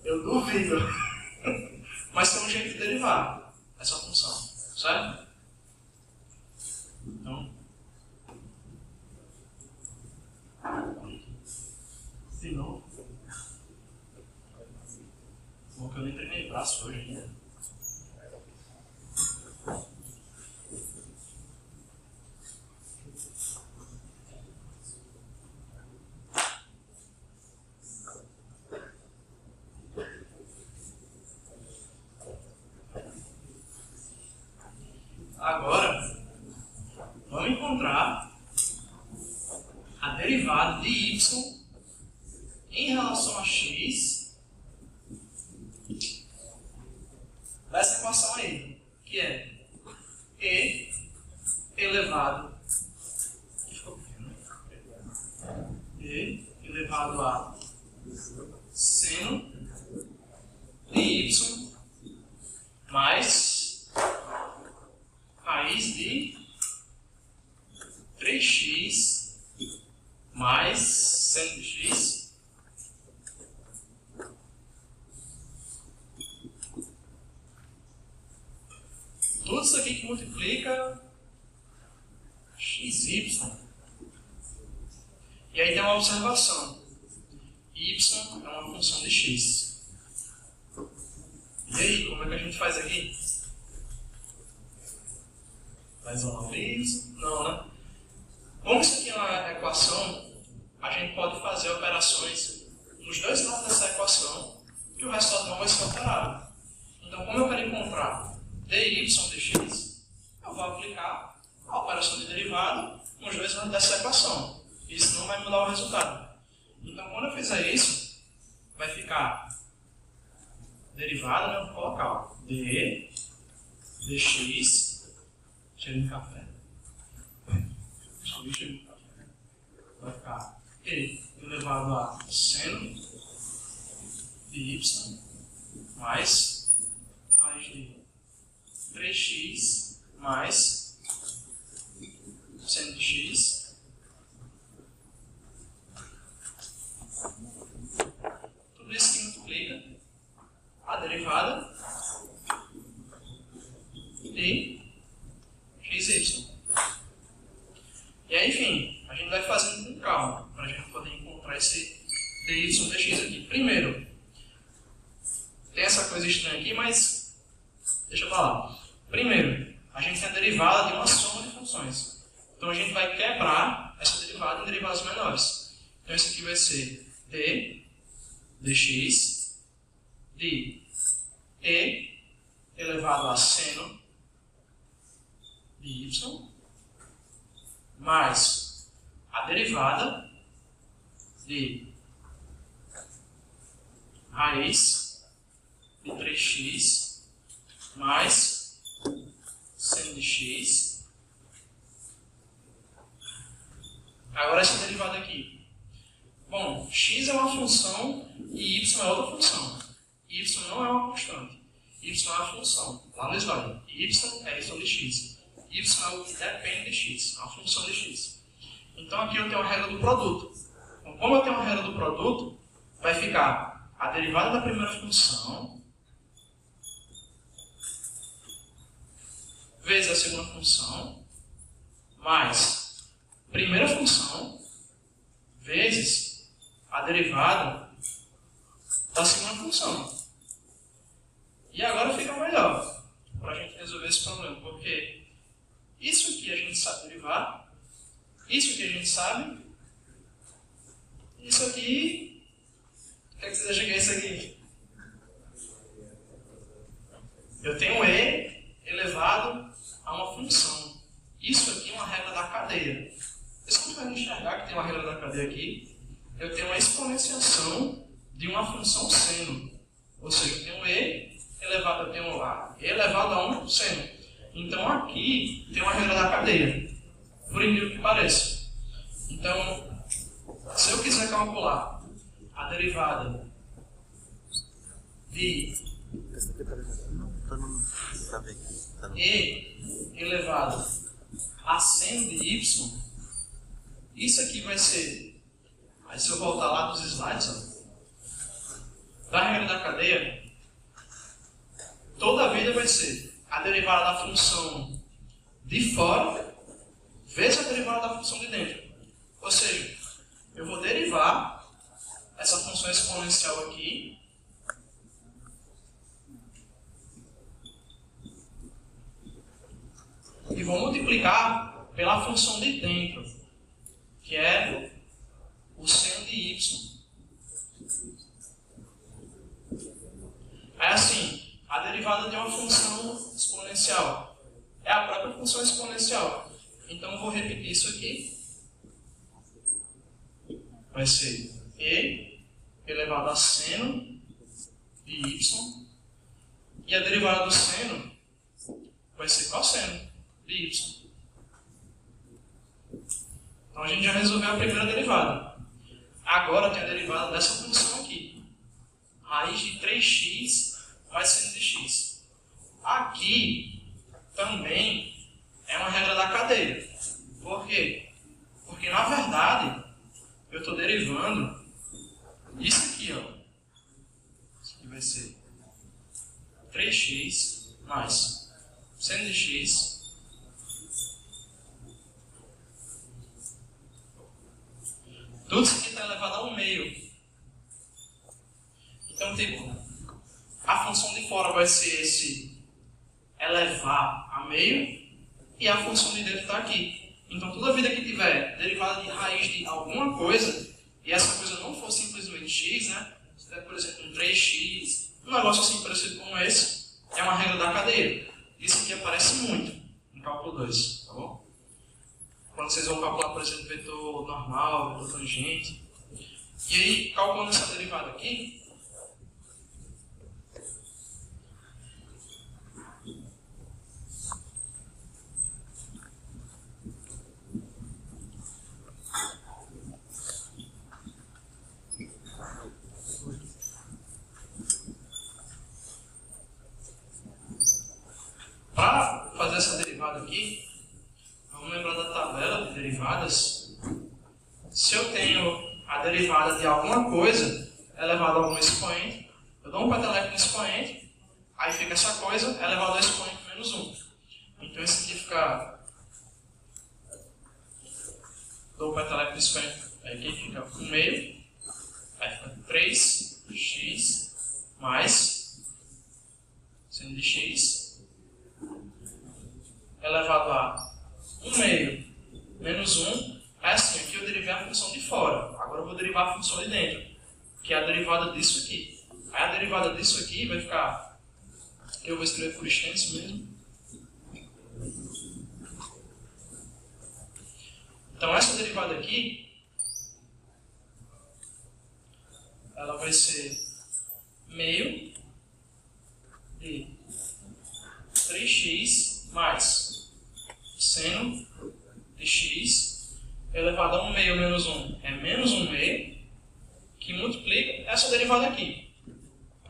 Eu duvido. Mas tem um jeito de derivar essa função, certo? Então, de novo. Bom que eu nem treinei braço hoje ainda. vamos encontrar a derivada de y em relação a x dessa equação aí, que é e elevado a seno de y mais raiz de 3x mais seno de x tudo isso aqui que multiplica xy. E aí tem uma observação. Y é uma função de x. E aí, como é que a gente faz aqui? Vai isolar o y? Não, né? Como isso aqui é uma equação, a gente pode fazer operações nos dois lados dessa equação que o resultado não vai ser alterado. Então, como eu quero encontrar dy dx, eu vou aplicar a operação de derivada nos dois lados dessa equação. Isso não vai mudar o resultado. Então, quando eu fizer isso, vai ficar derivada, né? Eu vou colocar ó, dx, cheiro de café. Vai ficar e elevado a seno de y mais raiz de 3x mais seno de x tudo isso que multiplica a derivada de xy. E aí, enfim, a gente vai fazendo com calma para a gente poder encontrar esse dy dx aqui. Primeiro, tem essa coisa estranha aqui, mas deixa eu falar. Primeiro, a gente tem a derivada de uma soma de funções. Então a gente vai quebrar essa derivada em derivadas menores. Então isso aqui vai ser d dx de e elevado a seno de y mais a derivada de raiz de 3x mais seno de x. Agora essa derivada aqui. Bom, x é uma função e y é outra função. Y não é uma constante. Y é uma função. Lá no slide. Y é y de x. Y é o que depende de x. É uma função de x. Então aqui eu tenho a regra do produto. Então, como eu tenho a regra do produto, vai ficar a derivada da primeira função vezes a segunda função mais primeira função vezes a derivada da segunda função. E agora fica melhor para a gente resolver esse problema, porque isso aqui a gente sabe derivar, isso aqui a gente sabe, isso aqui, o que é que vocês acham que é isso aqui? Eu tenho e elevado a uma função. Isso aqui é uma regra da cadeia. Vocês conseguem enxergar que tem uma regra da cadeia aqui? Eu tenho uma exponenciação de uma função seno. Ou seja, eu tenho e elevado, eu tenho a e elevado a um seno. Então aqui tem uma regra da cadeia, por incrível que pareça. Então, se eu quiser calcular a derivada de e elevado a seno de y, isso aqui vai ser, aí se eu voltar lá dos slides, ó, da regra da cadeia, toda a vida vai ser a derivada da função de fora vezes a derivada da função de dentro. Ou seja, eu vou derivar essa função exponencial aqui e vou multiplicar pela função de dentro, que é o seno de y. É assim, a derivada de uma função exponencial é a própria função exponencial. Então eu vou repetir isso aqui. Vai ser e elevado a seno de y. E a derivada do seno vai ser cosseno de y. Então a gente já resolveu a primeira derivada. Agora tem a derivada dessa função aqui. Raiz de 3x mais seno de x. Aqui também é uma regra da cadeia. Por quê? Porque na verdade eu estou derivando isso aqui, ó. Isso aqui vai ser 3x mais seno de x tudo isso aqui está elevado ao meio. Então, tipo, a função de fora vai ser esse elevar a meio e a função de dentro está aqui. Então, toda vida que tiver derivada de raiz de alguma coisa e essa coisa não for simplesmente x, né? Se der, por exemplo, um 3x, um negócio assim parecido com esse, é uma regra da cadeia. Isso aqui aparece muito no cálculo 2, tá bom? Quando vocês vão calcular, por exemplo, vetor normal, vetor tangente. E aí, calculando essa derivada aqui, para fazer essa derivada aqui, vamos lembrar da tabela de derivadas. Se eu tenho a derivada de alguma coisa elevado a algum expoente, eu dou um peteleco no expoente, aí fica essa coisa elevado ao expoente menos 1. Então esse aqui fica... Dou um peteleco no expoente, aí aqui fica 1 meio, aí fica 3x mais seno de x elevado a 1 meio menos 1, é assim, aqui eu derivei a função de fora, agora eu vou derivar a função de dentro, que é a derivada disso aqui. Aí a derivada disso aqui vai ficar, eu vou escrever por extenso mesmo. Então essa derivada aqui, ela vai ser meio de 3x mais seno de x elevado a 1 meio menos 1 é menos 1 meio, que multiplica essa derivada aqui.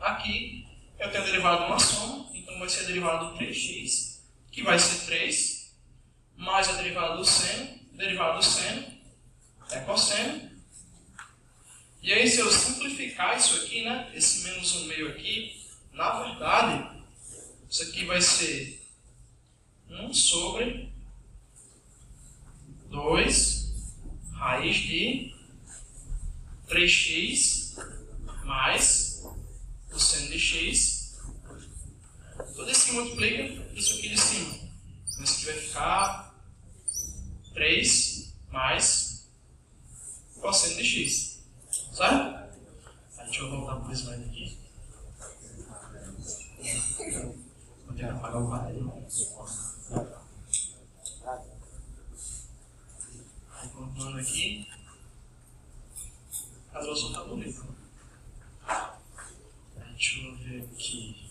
Aqui eu tenho a derivada de uma soma, então vai ser a derivada do 3x, que vai ser 3, mais a derivada do seno é cosseno. E aí se eu simplificar isso aqui, né, esse menos 1 meio aqui, na verdade, isso aqui vai ser 1 sobre 2 raiz de 3x mais o seno de x. Tudo isso que multiplica isso aqui de cima. Então isso aqui vai ficar 3 mais cosseno de x. Certo? Deixa eu voltar para o slide aqui. Vou tentar apagar o quadro. Aí, continuando aqui, a resolução está bonita. Deixa eu ver aqui.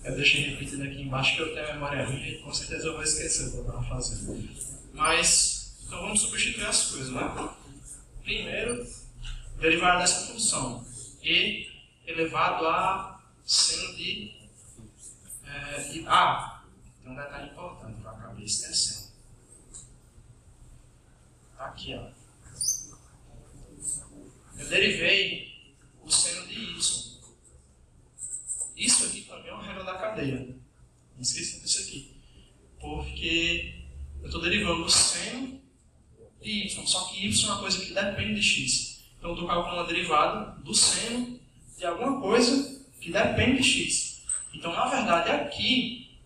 Eu deixei repetido aqui embaixo que eu tenho a memória ruim e com certeza eu vou esquecer o que eu estava fazendo. Mas, então vamos substituir as coisas, né? Primeiro, derivada dessa função. E elevado a seno de... tem um detalhe importante que eu acabei esquecendo. Tá aqui, ó. Eu derivei o seno de y. Isso aqui também é uma regra da cadeia. Não esqueça disso aqui. Porque eu estou derivando o seno de y, só que y é uma coisa que depende de x. Então eu estou calculando a derivada do seno de alguma coisa que depende de x. Então, na verdade, aqui,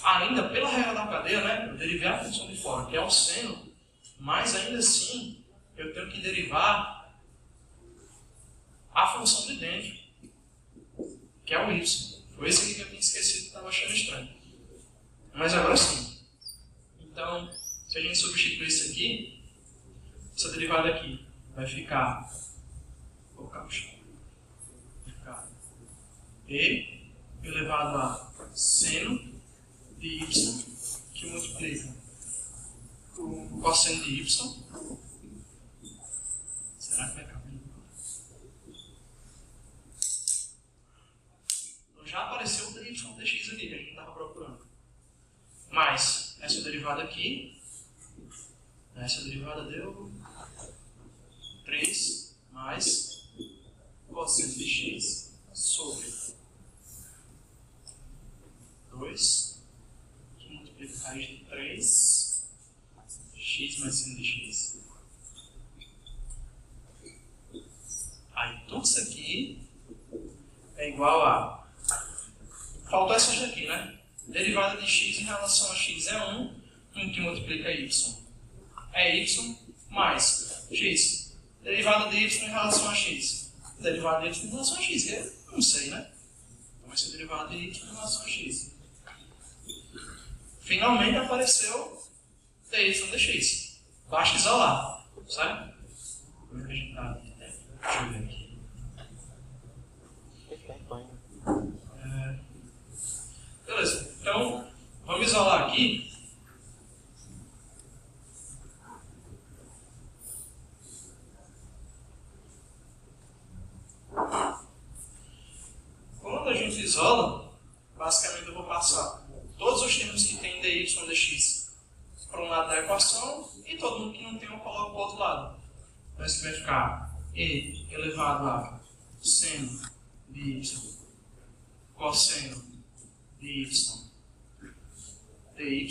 ainda pela regra da cadeia, né, eu derivei a função de fora, que é o seno, mas ainda assim, eu tenho que derivar a função de dentro, que é o y. Foi esse aqui que eu tinha esquecido que estava achando estranho. Mas agora sim. Então, se a gente substituir isso aqui, essa derivada aqui vai ficar, vou colocar no chão, vai ficar e elevado a seno de y, que multiplica o cosseno de y. Será que vai caber? Então já apareceu o dy dx aqui, que a gente estava procurando. Mais essa derivada aqui, essa derivada deu 3 mais cosseno de x sobre 2, que multiplica a raiz de 3, x mais seno de x. Aí tudo isso aqui é igual a... Faltou essas daqui, né? Derivada de x em relação a x é 1, que multiplica y é y mais x. Derivada de y em relação a x. Derivada de y em relação a x, que eu não sei, né? Então vai ser derivada de y em relação a x. Finalmente apareceu dy dx. Basta isolar, certo? Como é que a gente está? Deixa eu ver aqui. Beleza, então vamos isolar aqui. Quando a gente isola, basicamente eu vou passar todos os termos que tem dy dx para um lado da equação e todo mundo que não tem eu coloco para o outro lado. Então isso vai ficar e elevado a seno de y cosseno de y dy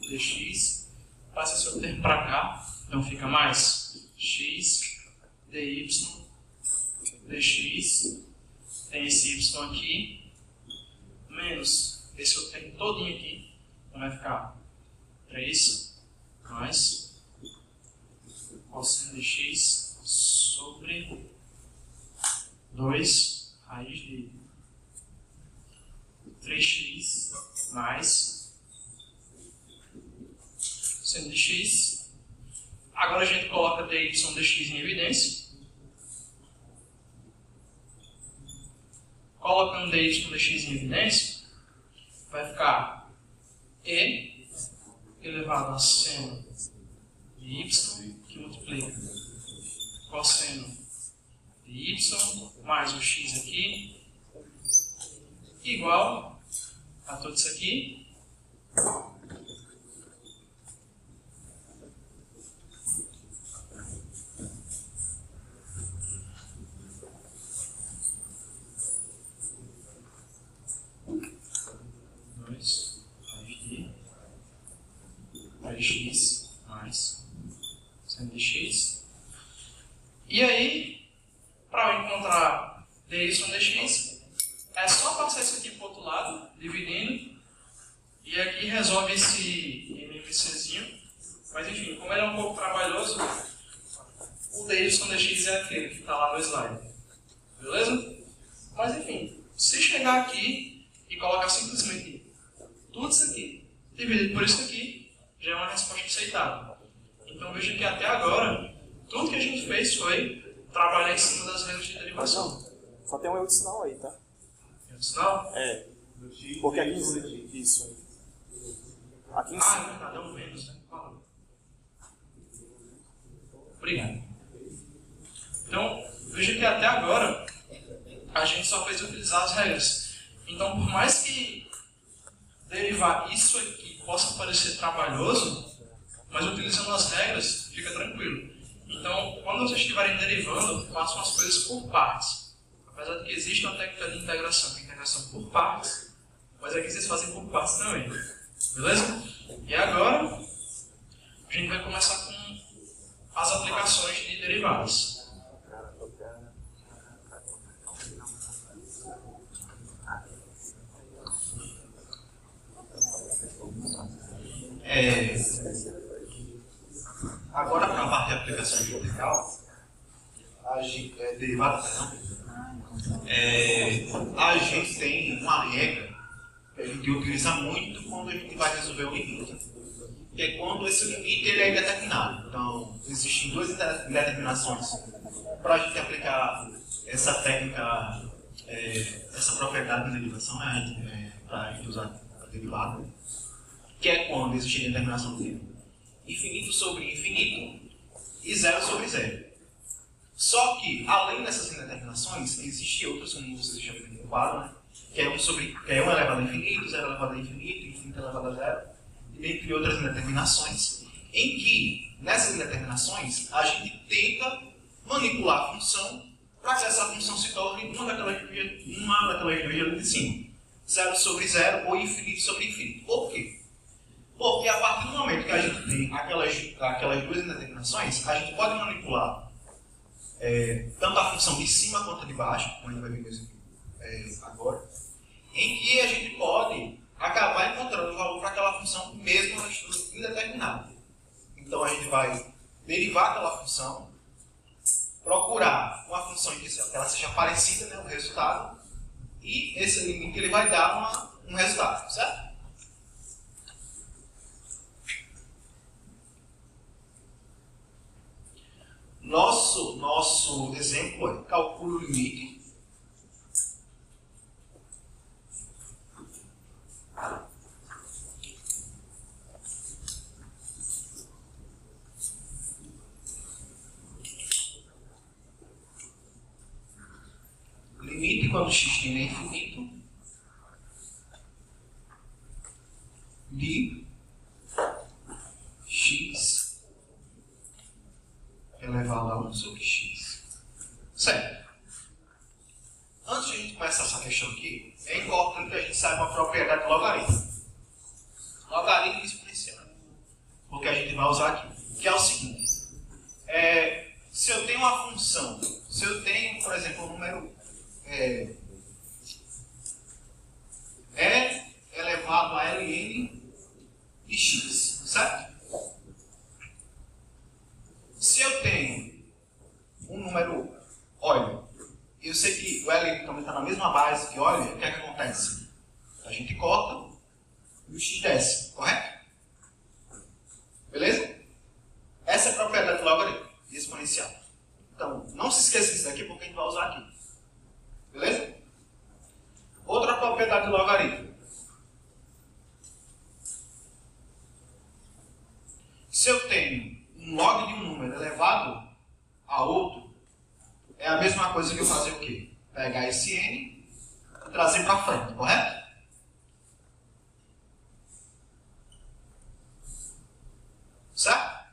dx, passa esse outro termo para cá, então fica mais x dy dx, tem esse y aqui, menos esse outro termo todinho aqui, então vai ficar 3 mais cosseno de x sobre 2 raiz de 3x mais seno de x. Agora a gente coloca dy dx em evidência. Colocando dy dx em evidência, vai ficar e elevado a seno de y, que multiplica cosseno de y, mais o x aqui, igual a tudo isso aqui. Raiz de 3x mais seno de x. E aí, para eu encontrar dy dx, é só passar isso aqui para o outro lado, dividindo, e aqui resolve esse MMCzinho. Mas enfim, como ele é um pouco trabalhoso, o dy dx é aquele que está lá no slide. Beleza? Mas enfim, se chegar aqui e colocar simplesmente tudo isso aqui, dividido por isso aqui, já é uma resposta aceitável. Então veja que até agora, tudo que a gente fez foi trabalhar em cima das regras de derivação. Só tem um erro de sinal aí, tá? Erro de sinal? É. Porque aqui isso. Aqui em É cima. verdade, é um menos, né? Fala. Obrigado. Então, veja que até agora a gente só fez utilizar as regras. Então, por mais que derivar isso aqui possa parecer trabalhoso, mas utilizando as regras, fica tranquilo. Então, quando vocês estiverem derivando, façam as coisas por partes. Apesar de que existe uma técnica de integração, que é integração por partes, mas aqui vocês fazem por partes também. Beleza? E agora, a gente vai começar com as aplicações de derivadas. Agora, para a parte de aplicação integral, derivada, a gente tem uma regra que a gente utiliza muito quando a gente vai resolver um limite, que é quando esse limite ele é indeterminado. Então, existem duas indeterminações para a gente aplicar essa técnica, essa propriedade de derivação, para a gente usar a derivada, que é quando existe a determinação do tipo infinito sobre infinito e zero sobre zero. Só que, além dessas indeterminações, existem outras, como vocês chamam de quadro, né? Que é 1 elevado a infinito, 0 elevado a infinito, infinito elevado a zero, e dentre outras indeterminações, em que, nessas indeterminações, a gente tenta manipular a função para que essa função se torne uma daquelas regiões de cima. 0 sobre 0 ou infinito sobre infinito. Por quê? Porque a partir do momento que a gente tem aquelas duas indeterminações, a gente pode manipular tanto a função de cima quanto a de baixo, como a gente vai ver mesmo agora, em que a gente pode acabar encontrando o valor para aquela função mesmo na estrutura indeterminada. Então a gente vai derivar aquela função, procurar uma função em que ela seja parecida, né, o resultado, e esse limite ele vai dar um resultado, certo? Nosso exemplo é calcule o limite quando x tende a infinito de x elevado a 1 sobre x. Certo. Antes de a gente começar essa questão aqui, é importante que a gente saiba a propriedade do logaritmo. Logaritmo exponencial. Porque a gente vai usar aqui. Que é o seguinte. Se eu tenho uma função, se eu tenho, por exemplo, o número e elevado a ln de x, certo? Se eu tenho um número, olha, eu sei que o ln também está na mesma base que olha, o que é que acontece? A gente corta e o x desce, correto? Beleza? Essa é a propriedade do logaritmo exponencial. Então, não se esqueça disso daqui porque a gente vai usar aqui. Beleza? Outra propriedade do logaritmo. Se eu tenho um log de um número elevado a outro, é a mesma coisa que eu fazer o quê? Pegar esse n e trazer para frente, correto? Certo?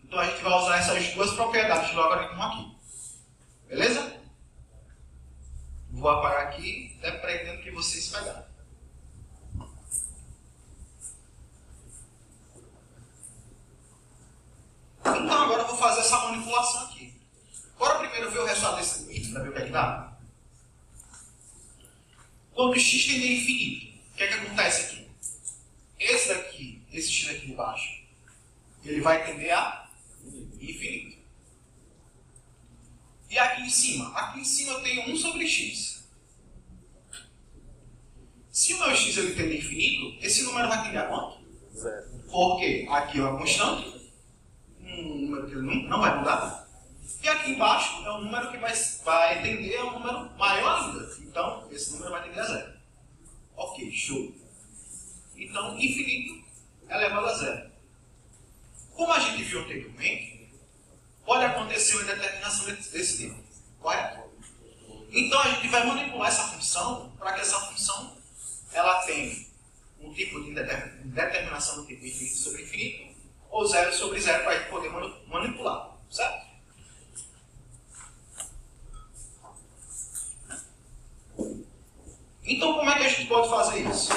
Então a gente vai usar essas duas propriedades de logaritmo aqui. Beleza? Vou apagar aqui, até pretendo que vocês pegaram. Então agora eu vou fazer essa manipulação aqui. Bora primeiro ver o resultado desse limite, para ver o que é que dá. Quando x tende a infinito, o que é que acontece aqui? Esse daqui, esse x aqui embaixo, ele vai tender a infinito. E aqui em cima? Aqui em cima eu tenho 1 sobre x. Se o meu x ele tende a infinito, esse número vai tender a quanto? 0. Porque aqui é uma constante, um número que ele não vai mudar. E aqui embaixo é um número que vai tender a um número maior ainda. Então, esse número vai tender a 0. Ok, show. Então, infinito elevado a 0. Como a gente viu anteriormente, pode acontecer uma indeterminação desse tipo, correto? Então a gente vai manipular essa função para que essa função ela tenha um tipo de determinação do tipo infinito sobre infinito ou 0 sobre 0 para a gente poder manipular, certo? Então como é que a gente pode fazer isso?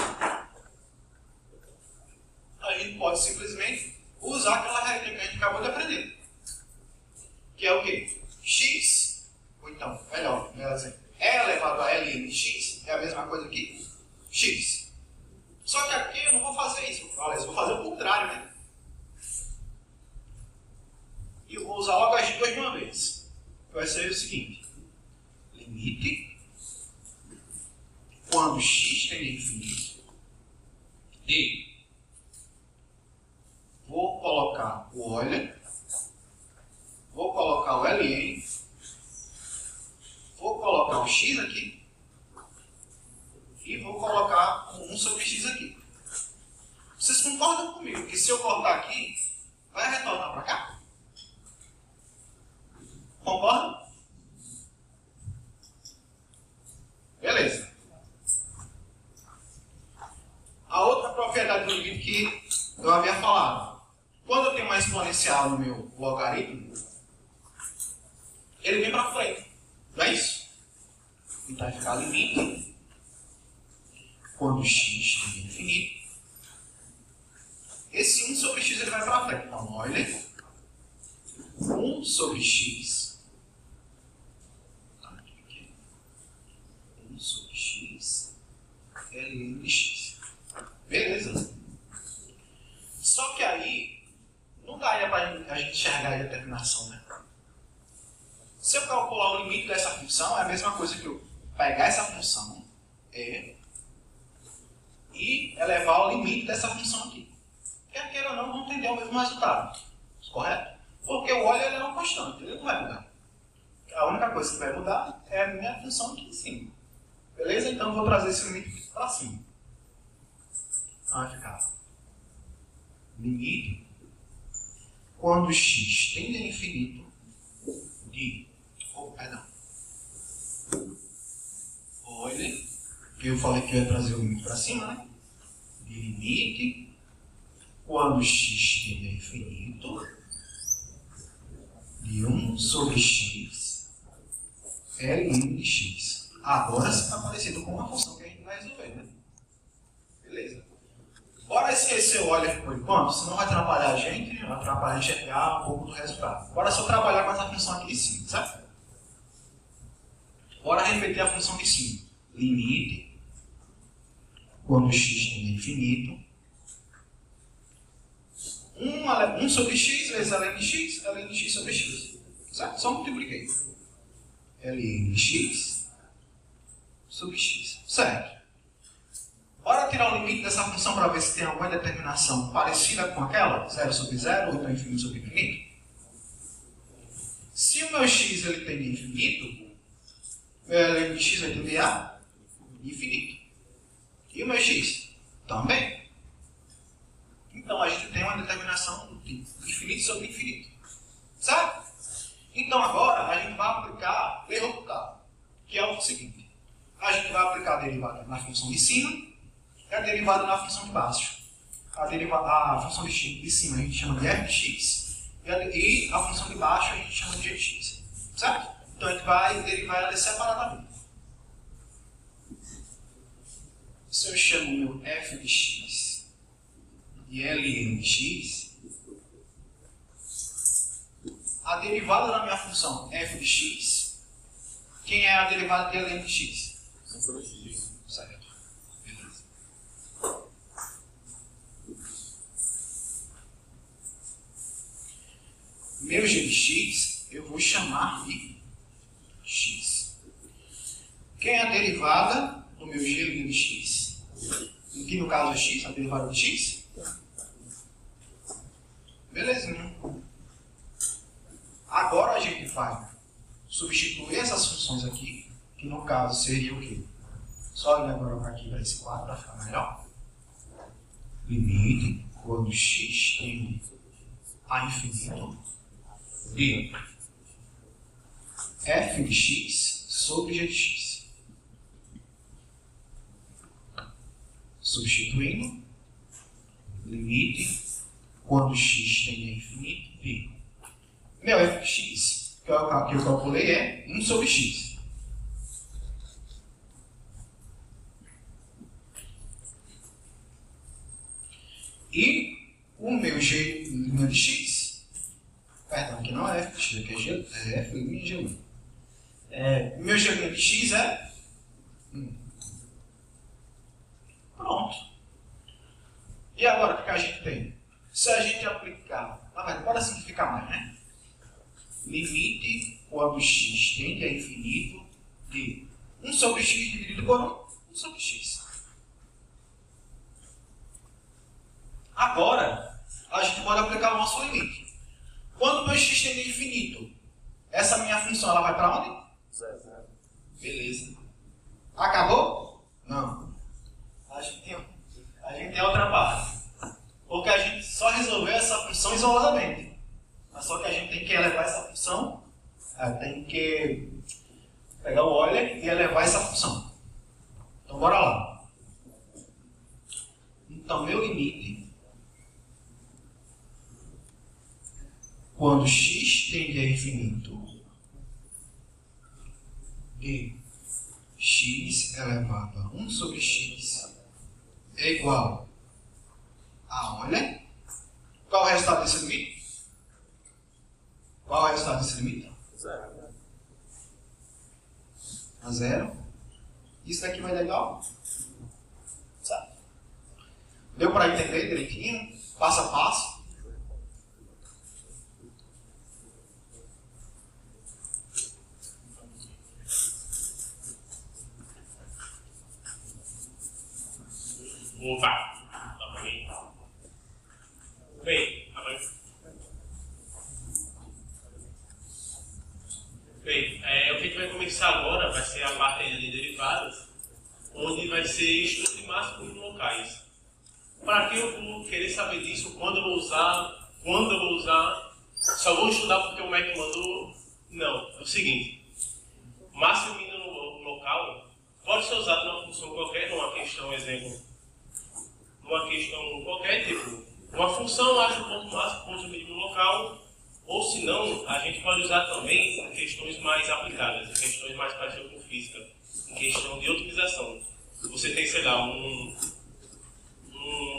A gente pode simplesmente usar aquela regra que a gente acabou de aprender. Que é o quê? X, ou então, melhor exemplo, E elevado a ln de x é a mesma coisa que x. Só que aqui eu não vou fazer isso. Aliás, eu vou fazer o contrário, né? quando x tende a infinito, de, vou colocar o Euler, vou colocar o Ln, vou colocar o x aqui, e vou colocar um 1 sobre x aqui. Vocês concordam comigo que se eu cortar aqui, vai retornar para cá? Concordam? Beleza. A outra propriedade do limite que eu havia falado. Quando eu tenho uma exponencial no meu logaritmo, ele vem para frente. Não é isso? Então vai ficar limite quando x tende a infinito. Esse 1 sobre x ele vai para frente. Então, olha. 1 sobre x. 1 sobre x. Ln de x. Beleza. Só que aí, não daria para a gente enxergar a determinação, né? Se eu calcular o limite dessa função, é a mesma coisa que eu pegar essa função e elevar ao limite dessa função aqui. Quer queira ou não, vão tender ao mesmo resultado. Correto? Porque o Euler ele é uma constante, ele não vai mudar. A única coisa que vai mudar é a minha função aqui em cima. Beleza? Então eu vou trazer esse limite para cima. Então vai ficar limite quando x tende a infinito de... perdão. Euler, que eu falei que eu ia trazer o limite para cima, né? De limite quando x tende a infinito de 1 sobre x Ln de x. Agora está parecido com uma função que a gente vai resolver, né? Beleza. Bora esquecer o Euler por enquanto, senão vai atrapalhar a gente, vai atrapalhar a enxergar um pouco do resultado. Bora só trabalhar com essa função aqui de cima, certo? Bora repetir a função de cima. Limite quando x tende a infinito 1 sobre x vezes ln de x sobre x. Certo? Só multipliquei. Ln de x sobre x. Certo. Bora tirar o limite dessa função para ver se tem alguma determinação parecida com aquela, 0 sobre 0 ou então infinito sobre infinito. Se o meu x ele tende a infinito, meu ln de x vai tender a infinito. E o meu x? Também. Então a gente tem uma determinação do tipo infinito sobre infinito. Certo? Então agora a gente vai aplicar derrotar, que é o seguinte. A gente vai aplicar a derivada na função de cima e a derivada na função de baixo. A função de cima a gente chama de f de x e a função de baixo a gente chama de g de x. Certo? Então a gente vai derivar ela separadamente. Se eu chamo meu f de x e Ln de x, a derivada da minha função f de x, quem é a derivada de Ln de x? Certo. Beleza. Meu g de x, eu vou chamar de x. Quem é a derivada do meu g Ln de x? Que no caso é x, a derivada de x? Belezinha. Agora a gente vai substituir essas funções aqui, que no caso seria o quê? Só olhar agora para aqui para esse quadro para ficar melhor. Limite quando x tende a infinito de f de x sobre g de x. Substituindo, limite quando x tende a infinito de meu f de x, que eu calculei, é 1 sobre x. E o meu g' de x, perdão, aqui não é f de x, aqui é f' de g'. O meu g' de x é 1. Pronto. E agora o que a gente tem? Se a gente aplicar, na verdade, pode simplificar mais, né? Limite quando x tende a infinito de 1 sobre x dividido por 1 sobre x. passo o limite. Quando o meu x tende a infinito, essa minha função ela vai para onde? Zero. Beleza. Acabou? Não. A gente tem outra parte. Porque a gente só resolveu essa função isoladamente. Mas só que a gente tem que elevar essa função, tem que pegar o Euler e elevar essa função. Então bora lá. Então meu limite, quando x tende a infinito, de x elevado a 1 sobre x é igual a Euler. Qual é o resultado desse limite? Qual é o resultado desse limite? Zero. A zero. Isso daqui vai dar igual? Certo? Deu para entender direitinho? Passo a passo? Opa! Bem, o que a gente vai começar agora vai ser a parte de derivadas, onde vai ser estudo de máximos locais. Para que eu vou querer saber disso, quando eu vou usar, só vou estudar porque o MEC mandou? Não, é o seguinte, máximo e mínimo local pode ser usado numa função qualquer, numa questão, exemplo, numa questão qualquer, tipo, uma função acha o ponto máximo, ponto mínimo local, ou se não, a gente pode usar também em questões mais aplicadas, em questões mais parecidas com física, em questão de otimização. Você tem, sei lá, um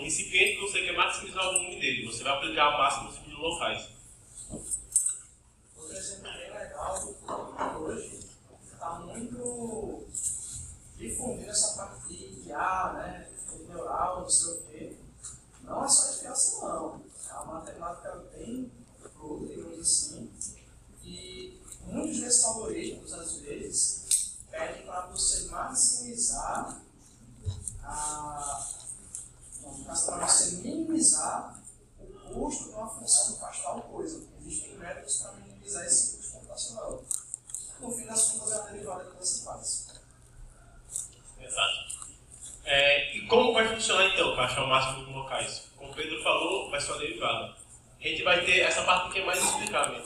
recipiente que você quer maximizar o volume dele, você vai aplicar máximos e mínimos locais. Outro exemplo bem legal hoje está muito difundindo essa parte de IA, né, neural, não sei o quê. Não é só explicação, não. É uma matemática bem bruta, digamos assim. E muitos desses algoritmos, às vezes, pedem para você maximizar para você minimizar o custo de uma função que faz tal coisa. Existem métodos para minimizar esse custo computacional. No fim das contas, é a derivada que você faz. Exato. E como vai funcionar então para achar o máximo de locais? Como o Pedro falou, vai ser uma derivada. A gente vai ter essa parte que é mais explicável.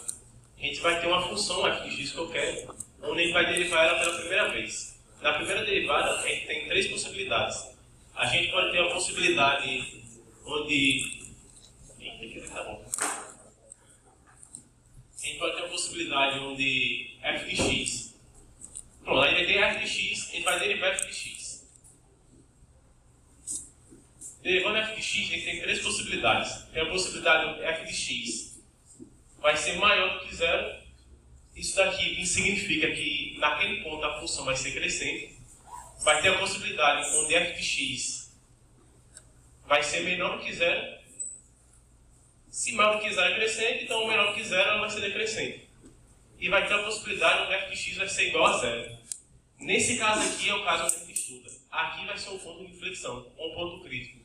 A gente vai ter uma função f de x qualquer, onde a gente vai derivar ela pela primeira vez. Na primeira derivada, a gente tem três possibilidades. A gente pode ter uma possibilidade onde... Tá bom. A gente pode ter uma possibilidade onde f de x... Pronto, a gente tem f de x, a gente vai derivar f de x. Derivando f de x, a gente tem três possibilidades. Tem a possibilidade onde f de x vai ser maior do que zero. Isso daqui significa que naquele ponto a função vai ser crescente. Vai ter a possibilidade onde f de x vai ser menor do que zero. Se maior do que zero é crescente, então menor do que zero ela vai ser decrescente. E vai ter a possibilidade onde f de x vai ser igual a zero. Nesse caso aqui é o caso onde a gente estuda. Aqui vai ser um ponto de inflexão, um ponto crítico,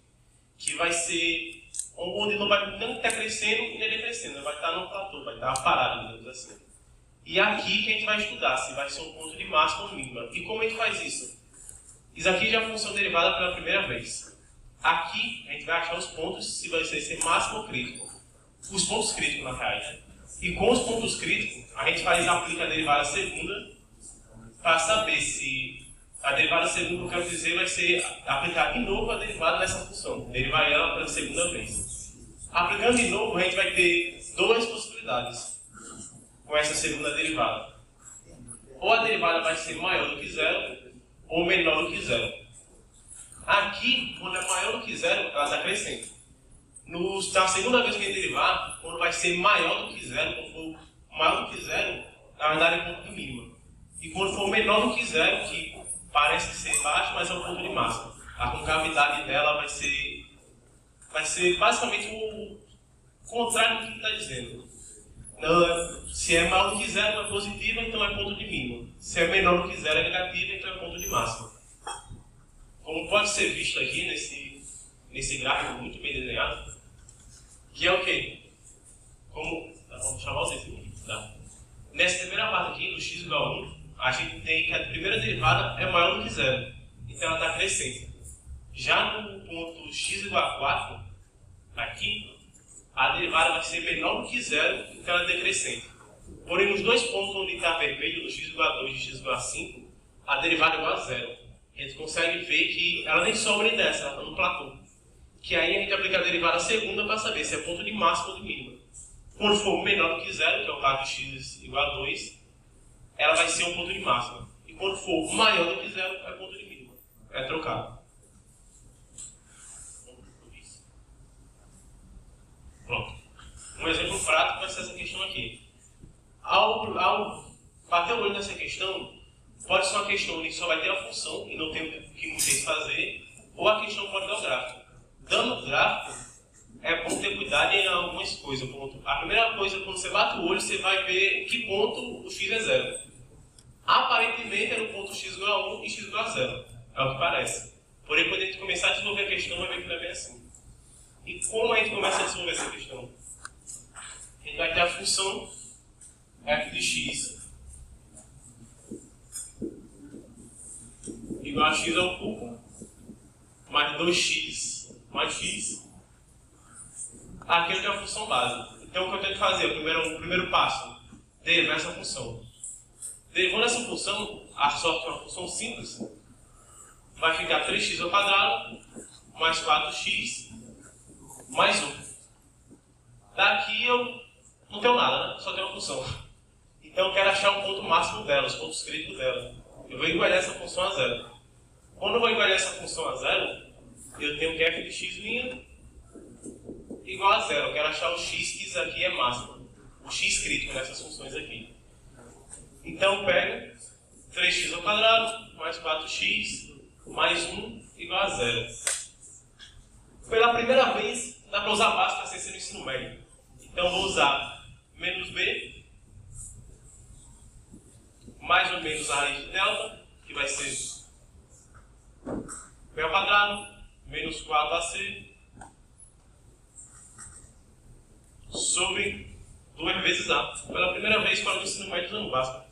que vai ser onde não vai nem estar crescendo e nem decrescendo, vai estar no platô, vai estar parado, digamos assim. E aqui que a gente vai estudar se vai ser um ponto de máxima ou mínima. E como a gente faz isso? Isso aqui já é a função derivada pela primeira vez. Aqui a gente vai achar os pontos se vai ser máximo ou crítico. Os pontos críticos na real. E com os pontos críticos, a gente aplica a derivada segunda para saber se a derivada segunda, que eu quero dizer, vai ser aplicar de novo a derivada dessa função. Derivar ela pela segunda vez. Aplicando de novo, a gente vai ter duas possibilidades com essa segunda derivada. Ou a derivada vai ser maior do que zero, ou menor do que zero. Aqui, quando é maior do que zero, ela está crescente. Na segunda vez que a gente derivar, quando vai ser maior do que zero, quando for maior do que zero, na verdade é ponto de mínima. E quando for menor do que zero, que parece ser baixo, mas é um ponto de máxima. A concavidade dela vai ser basicamente o contrário do que está dizendo. Se é maior do que zero é positiva, então é ponto de mínima. Se é menor do que zero é negativa, então é ponto de máxima. Como pode ser visto aqui nesse gráfico muito bem desenhado, que é o quê? como... Vamos chamar os exemplos. Tá? Nessa primeira parte aqui, do x igual a 1, a gente tem que a primeira derivada é maior do que zero. Então ela está crescente. Já no ponto x igual a 4, aqui, a derivada vai ser menor do que zero, então ela é decrescente. Porém, nos dois pontos onde está vermelho, no x igual a 2 e x igual a 5, a derivada é igual a zero. A gente consegue ver que ela nem sobra nem desce, ela está no platô. Que aí a gente aplica a derivada segunda para saber se é ponto de máxima ou de mínima. Quando for menor do que zero, que é o caso de x igual a 2, ela vai ser um ponto de máxima. E quando for maior do que zero, é ponto de mínima. É trocado. Pronto. Um exemplo prático vai ser essa questão aqui. Ao bater o olho nessa questão, pode ser uma questão onde só vai ter a função e não tem o que vocês fazer, ou a questão pode dar o gráfico. Dando o gráfico, é bom ter cuidado em algumas coisas. A primeira coisa, quando você bate o olho, você vai ver em que ponto o x é zero. Aparentemente é no ponto x igual a 1 e x igual a 0. É o que parece. Porém, quando a gente começar a desenvolver a questão, vai ver que não é bem assim. E como a gente começa a desenvolver essa questão? A gente vai ter a função f de x igual a x ao cubo mais 2x mais x. Aquilo que é a função base. Então, o que eu tenho que fazer? O primeiro passo, derivar essa função. Derivando essa função, a sorte é uma função simples, vai ficar 3x ao quadrado mais 4x mais 1. Daqui eu não tenho nada, né? Só tenho uma função. Então eu quero achar o ponto máximo dela, os pontos críticos dela. Eu vou igualar essa função a zero. Quando eu vou igualar essa função a zero, eu tenho que f de x' igual a zero. Eu quero achar o x que isso aqui é máximo. O x crítico nessas funções aqui. Então eu pego 3x ao quadrado mais 4x mais 1 igual a zero. Pela primeira vez, dá para usar básica sem ser no ensino médio. Então eu vou usar menos b mais ou menos a raiz de delta, que vai ser b ao quadrado menos 4ac sobre 2 vezes a. Pela primeira vez para o ensino médio usando básica.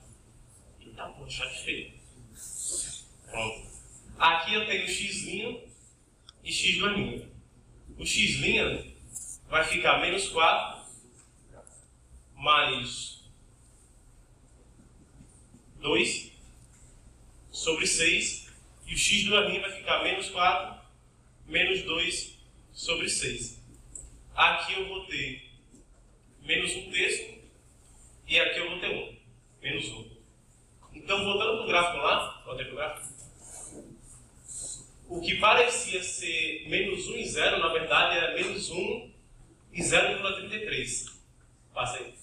Eita, poxa, que feio. Pronto. Aqui eu tenho x' e x'. O x' vai ficar menos 4 mais 2 sobre 6. E o x' vai ficar menos 4 menos 2 sobre 6. Aqui eu vou ter menos 1/3 e aqui eu vou ter 1. Menos 1. Então, voltando para o gráfico lá, voltei para o gráfico. O que parecia ser menos 1 e 0, na verdade era menos 1 e 0,33. Passa aí.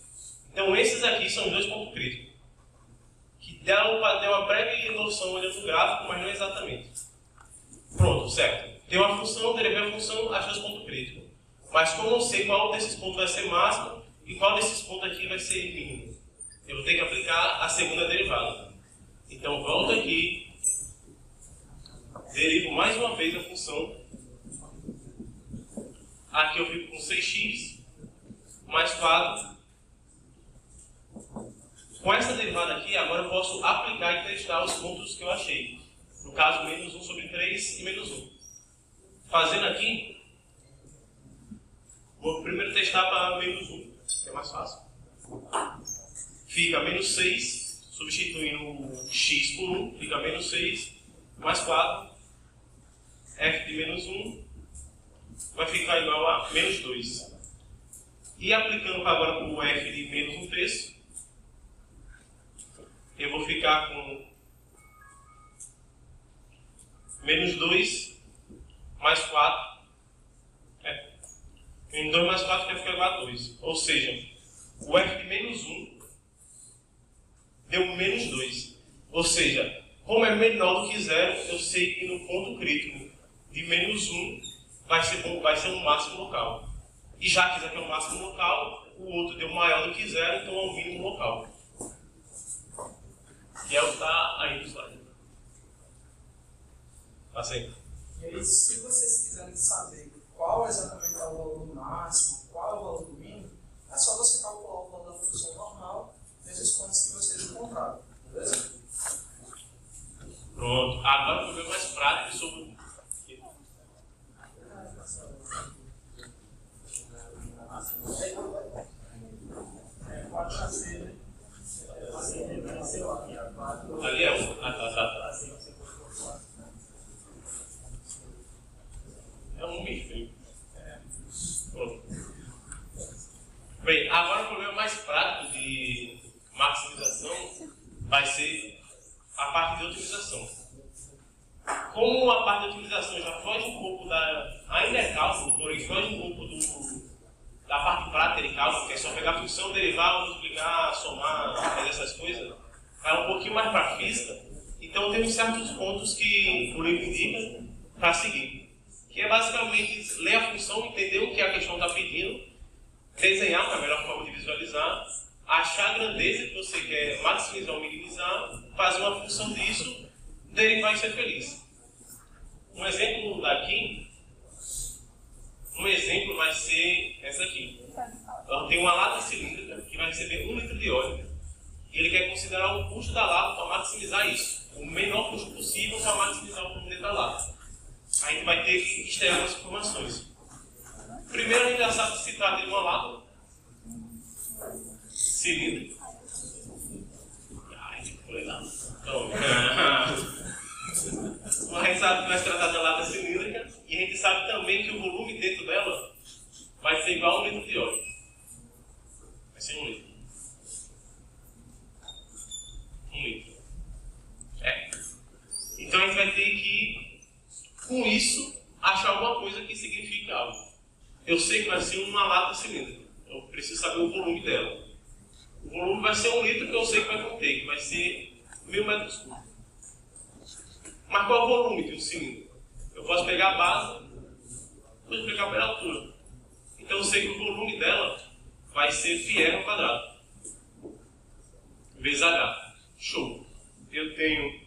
Então, esses aqui são os dois pontos críticos. Que dão uma breve noção olhando o gráfico, mas não exatamente. Pronto, certo. Tem uma função, derivei a função, achei os pontos críticos. Mas como eu não sei qual desses pontos vai ser máximo e qual desses pontos aqui vai ser mínimo, eu vou ter que aplicar a segunda derivada. Então, volto aqui, derivo mais uma vez a função. Aqui eu fico com 6x mais 4. Com essa derivada aqui, agora eu posso aplicar e testar os pontos que eu achei. No caso, menos 1 sobre 3 e menos 1. Fazendo aqui, vou primeiro testar para menos 1, que é mais fácil. Fica menos 6, substituindo x por 1, fica menos 6 mais 4. F de menos 1 vai ficar igual a menos 2. E aplicando agora o f de menos 1/3, eu vou ficar com menos 2 mais 4. Em 2 mais 4 vai ficar igual a 2. Ou seja, o f de menos 1 deu menos 2. Ou seja, como é menor do que 0, eu sei que no ponto crítico de menos 1 vai ser um máximo local. E já que isso aqui é um máximo local, o outro deu maior do que 0, então é um mínimo local. Que é o que está aí no slide. Passa aí. E aí, se vocês quiserem saber qual exatamente é o valor máximo, qual é o valor mínimo, é só você calcular o valor da função normal nesses pontos que vocês encontraram. Beleza? Pronto. Agora o problema mais prático sobre. Ali é um. Tá. É um bicho. Pronto. Bem, agora o problema mais prático de maximização vai ser a parte de otimização. Como a parte de otimização já foge um pouco ainda é cálculo, porém foge um pouco da parte prática de cálculo, que é só pegar a função, derivar, multiplicar, somar, fazer essas coisas, vai um pouquinho mais para a física. Então tem certos pontos que o livro indica para seguir, que é basicamente ler a função, entender o que a questão está pedindo, desenhar, que é a melhor forma de visualizar, achar a grandeza que você quer maximizar ou minimizar, fazer uma função disso, derivar e ser feliz. Um exemplo daqui, vai ser essa aqui. Então, tem uma lata cilíndrica que vai receber 1 litro de óleo. E ele quer considerar o custo da lata para maximizar isso. O menor custo possível para maximizar o volume dentro da lata. A gente vai ter que extrair algumas informações. Primeiro, a gente já sabe que se trata de uma lata cilíndrica. Ai, que coisa. Então, a gente sabe que vai se tratar de uma lata cilíndrica e a gente sabe também que o volume dentro dela vai ser igual a 1 litro de óleo. Vai ser 1 litro. 1 litro. Então a gente vai ter que, com isso, achar alguma coisa que signifique algo. Eu sei que vai ser uma lata cilíndrica. Eu preciso saber o volume dela. O volume vai ser 1 litro que eu sei que vai conter, que vai ser 1000 metros cúbicos. Mas qual é o volume de um cilindro? Eu posso pegar a base, multiplicar pela altura. Então eu sei que o volume dela vai ser πr ao quadrado vezes h. Show! Eu tenho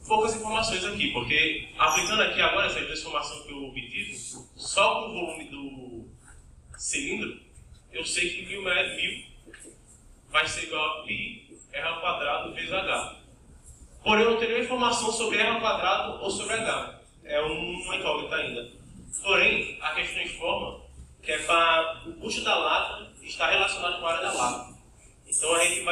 poucas informações aqui, porque aplicando aqui agora essa transformação que eu obtive, só com o volume do cilindro, eu sei que 1000 vai ser igual a πr ao quadrado vezes h. Porém, eu não tenho nenhuma informação sobre r ao quadrado ou sobre h. É uma incógnita ainda. Porém, a questão informa que é para o custo da lata estar relacionado com a área da lata. Então, a gente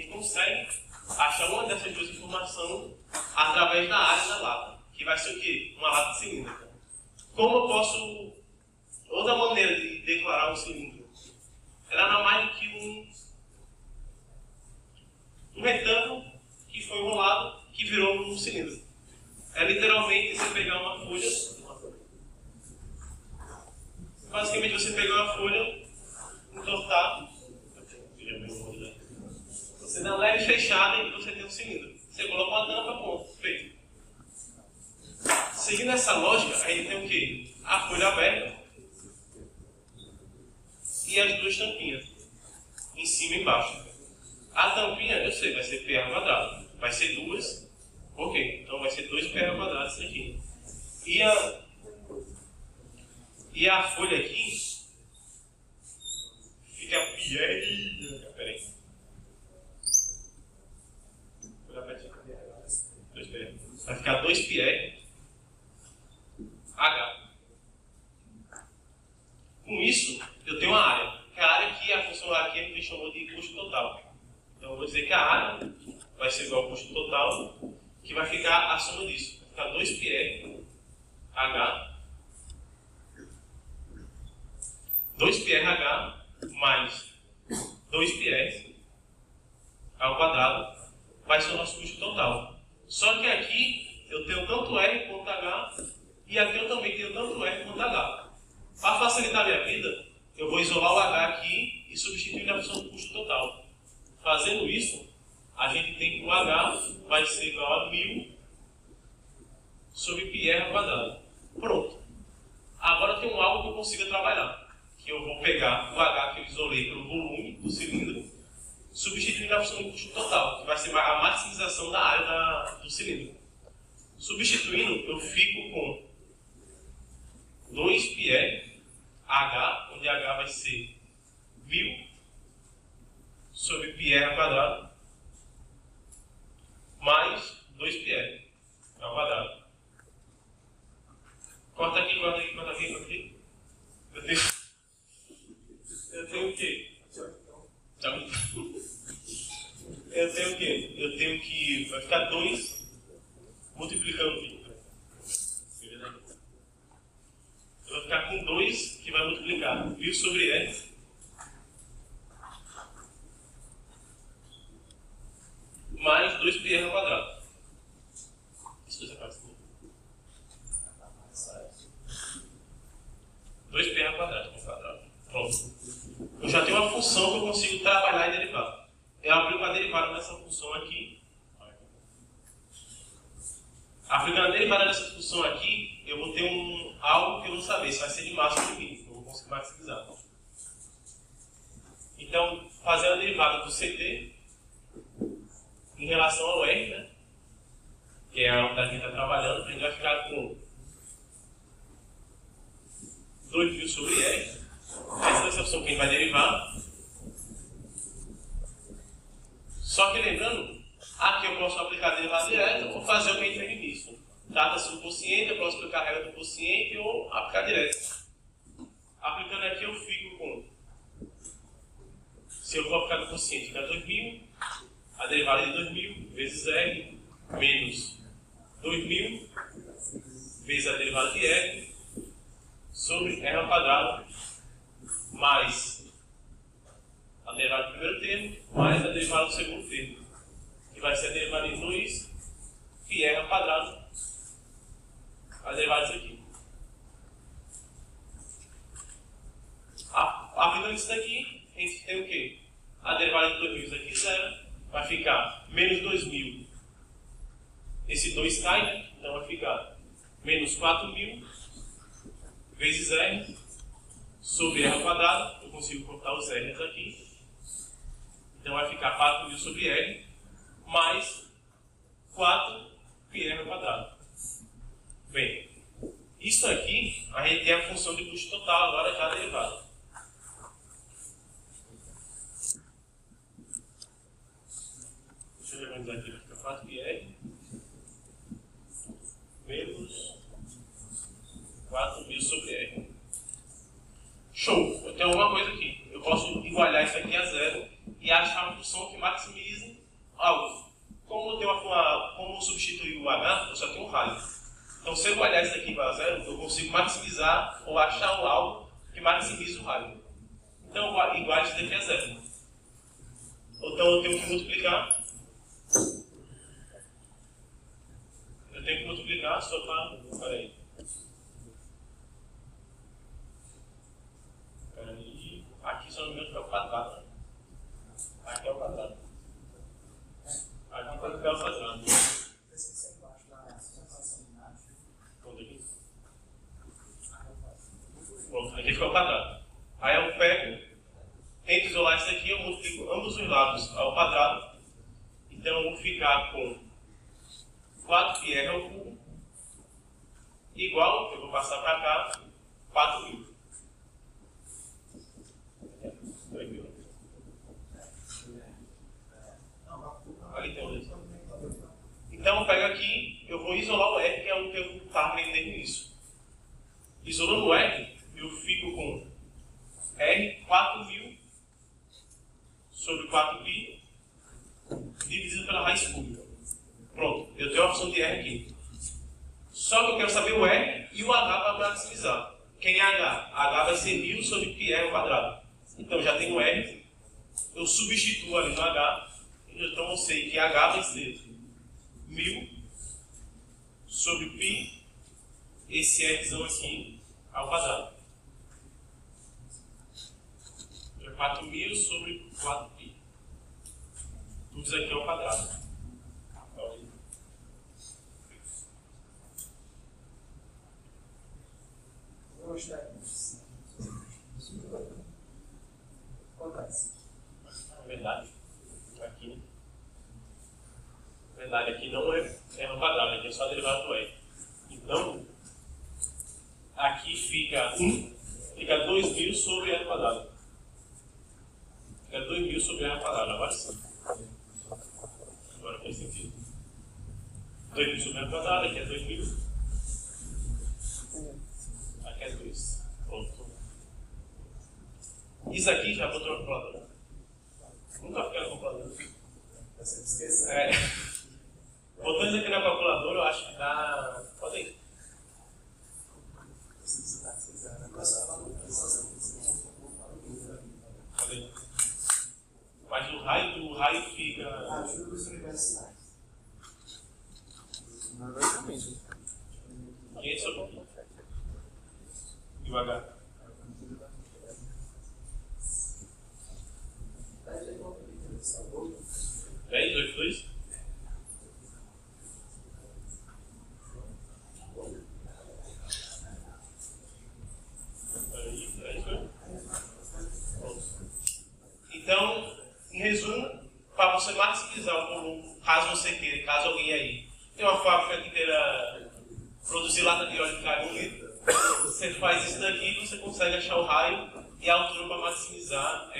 consegue achar uma dessas duas informações através da área da lata, que vai ser o quê? Uma lata cilíndrica. Como eu posso... Outra maneira de declarar um cilindro é nada mais do que um retângulo que foi enrolado, que virou um cilindro. É literalmente você pegar uma folha. Basicamente você pegar uma folha, entortar, você dá uma leve fechada e você tem um cilindro. Você coloca uma tampa, ponto, feito. Seguindo essa lógica, a gente tem o quê? A folha aberta e as duas tampinhas, em cima e embaixo. A tampinha, eu sei, vai ser πr ao quadrado. Vai ser 2, ok, então vai ser 2πr ao quadrado isso aqui. E a folha aqui fica πr. Peraí. Vai ficar 2πr h. Com isso, eu tenho a área. Que a área aqui, a função aqui, a gente chamou de custo total. Então eu vou dizer que a área vai ser igual ao custo total, que vai ficar a soma disso. Vai ficar 2πr h 2πr h mais 2πr ao quadrado vai ser o nosso custo total. Só que aqui eu tenho tanto r quanto h e aqui eu também tenho tanto r quanto h. Para facilitar a minha vida, eu vou isolar o h aqui e substituir na função do custo total. Fazendo isso, a gente tem que o h vai ser igual a 1000 sobre πr ao quadrado. Pronto. Agora eu tenho algo que eu consiga trabalhar. Que eu vou pegar o h que eu isolei pelo volume do cilindro, substituir na função do custo total, que vai ser a maximização da área do cilindro. Substituindo, eu fico com 2πr H, onde H vai ser 1000 sobre πr ao quadrado mais 2πr ao quadrado. Corta aqui, corta aqui, corta aqui, corta aqui. Eu tenho o quê? Eu tenho o quê? Eu tenho que... vai ficar 2 multiplicando π. Eu vou ficar com 2 que vai multiplicar 1000 sobre r mais 2πr ao quadrado. Isso você faz. 2πr ao quadrado. Pronto. Eu já tenho uma função que eu consigo trabalhar e derivar. Eu aplico a derivada dessa função aqui. Aplicando a derivada dessa função aqui, eu vou ter algo que eu não saber se vai ser de máximo ou de mínimo. Eu vou conseguir maximizar. Então, fazendo a derivada do CT em relação ao R, né? Que é a que a gente está trabalhando, a gente vai ficar com 2000 sobre R. Essa é a função que a gente vai derivar. Só que lembrando, aqui eu posso aplicar a derivada direta ou fazer o que a gente fez no início. Trata-se do quociente, eu posso aplicar a regra do quociente ou aplicar direto. Aplicando aqui eu fico com... Se eu for aplicar do quociente, fica 2000. A derivada de 2000 vezes R menos 2000 vezes a derivada de R sobre R ao quadrado mais a derivada do primeiro termo mais a derivada do segundo termo, que vai ser a derivada de 2 πr ao quadrado, a derivada disso aqui. Aplicando isso daqui, a gente tem o quê? A derivada de 2000, isso aqui é 0, vai ficar menos 2000. Esse 2 cai, né? Então vai ficar menos 4000 vezes R sobre R ao quadrado. Eu consigo cortar os R's aqui. Então vai ficar 4000 sobre R mais 4πr ao quadrado. Bem, isso aqui, a gente tem a função de custo total agora já derivada. Deixa eu organizar aqui, vai ficar 4πr menos 4000 sobre R. Show! Eu tenho alguma coisa aqui. Eu posso igualar isso aqui a 0 e achar uma função que maximize algo. Como eu tenho como substituir o H, eu só tenho um raio. Então, se eu igualar isso aqui igual a 0, eu consigo maximizar ou achar algo que maximize o raio. Então, igual isso daqui a 0. Então, eu tenho que multiplicar. Eu tenho que multiplicar só para... Peraí. Aqui, se eu não me engano, é o quadrado. Aqui é o quadrado. Aqui tem que pegar o quadrado. Pronto, aqui. Pronto, aqui fica o quadrado. Aí eu pego, tento isolar isso aqui, eu multiplico ambos os lados ao quadrado. Então eu vou ficar com 4πr ao cubo igual, eu vou passar para cá, 4000. Ali tem um. Então eu pego aqui, eu vou isolar o R, que é o que eu estava aprendendo desde o início. Isolando o R, eu fico com R 4000 sobre 4π dividido pela raiz cúbica. Pronto, eu tenho a opção de R aqui. Só que eu quero saber o R e o H para maximizar. Quem é H? H vai ser 1000 sobre πr ao quadrado. Então já tenho o R, eu substituo ali no H, então eu sei que H vai ser 1000 sobre π, esse Rzão aqui, ao quadrado. É 4000 sobre 4π. Tudo isso aqui ao quadrado. É verdade. Aqui, né? Verdade, aqui não é R ao quadrado, aqui é só a derivada do R. Então, aqui fica 1 Fica 2.000 sobre R quadrado. Fica 2.000 sobre R quadrado, agora sim. Agora faz sentido. 2.000 sobre R quadrado, aqui é 2.000. Aqui é 2. Pronto. Isso aqui já botou na calculadora. Nunca fica na calculadora. Você esqueceu. Botando isso aqui na calculadora, eu acho que dá. Pode ir. Cadê? Mas o raio fica. Ajuda os universitários. Não vai também. 500 sobre 20. Devagar. 10, 8, 2. Então, em resumo, para você maximizar o volume, caso você queira, caso alguém aí tem uma fábrica que queira produzir lata de óleo de carbono, você faz isso daqui e você consegue achar o raio e a altura para maximizar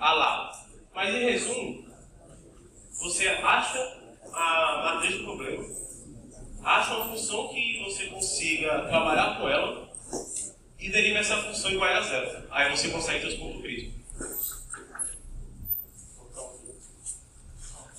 a lata. Mas em resumo, você acha a matriz do problema, acha uma função que você consiga trabalhar com ela e deriva essa função igual a zero. Aí você consegue ter os pontos críticos.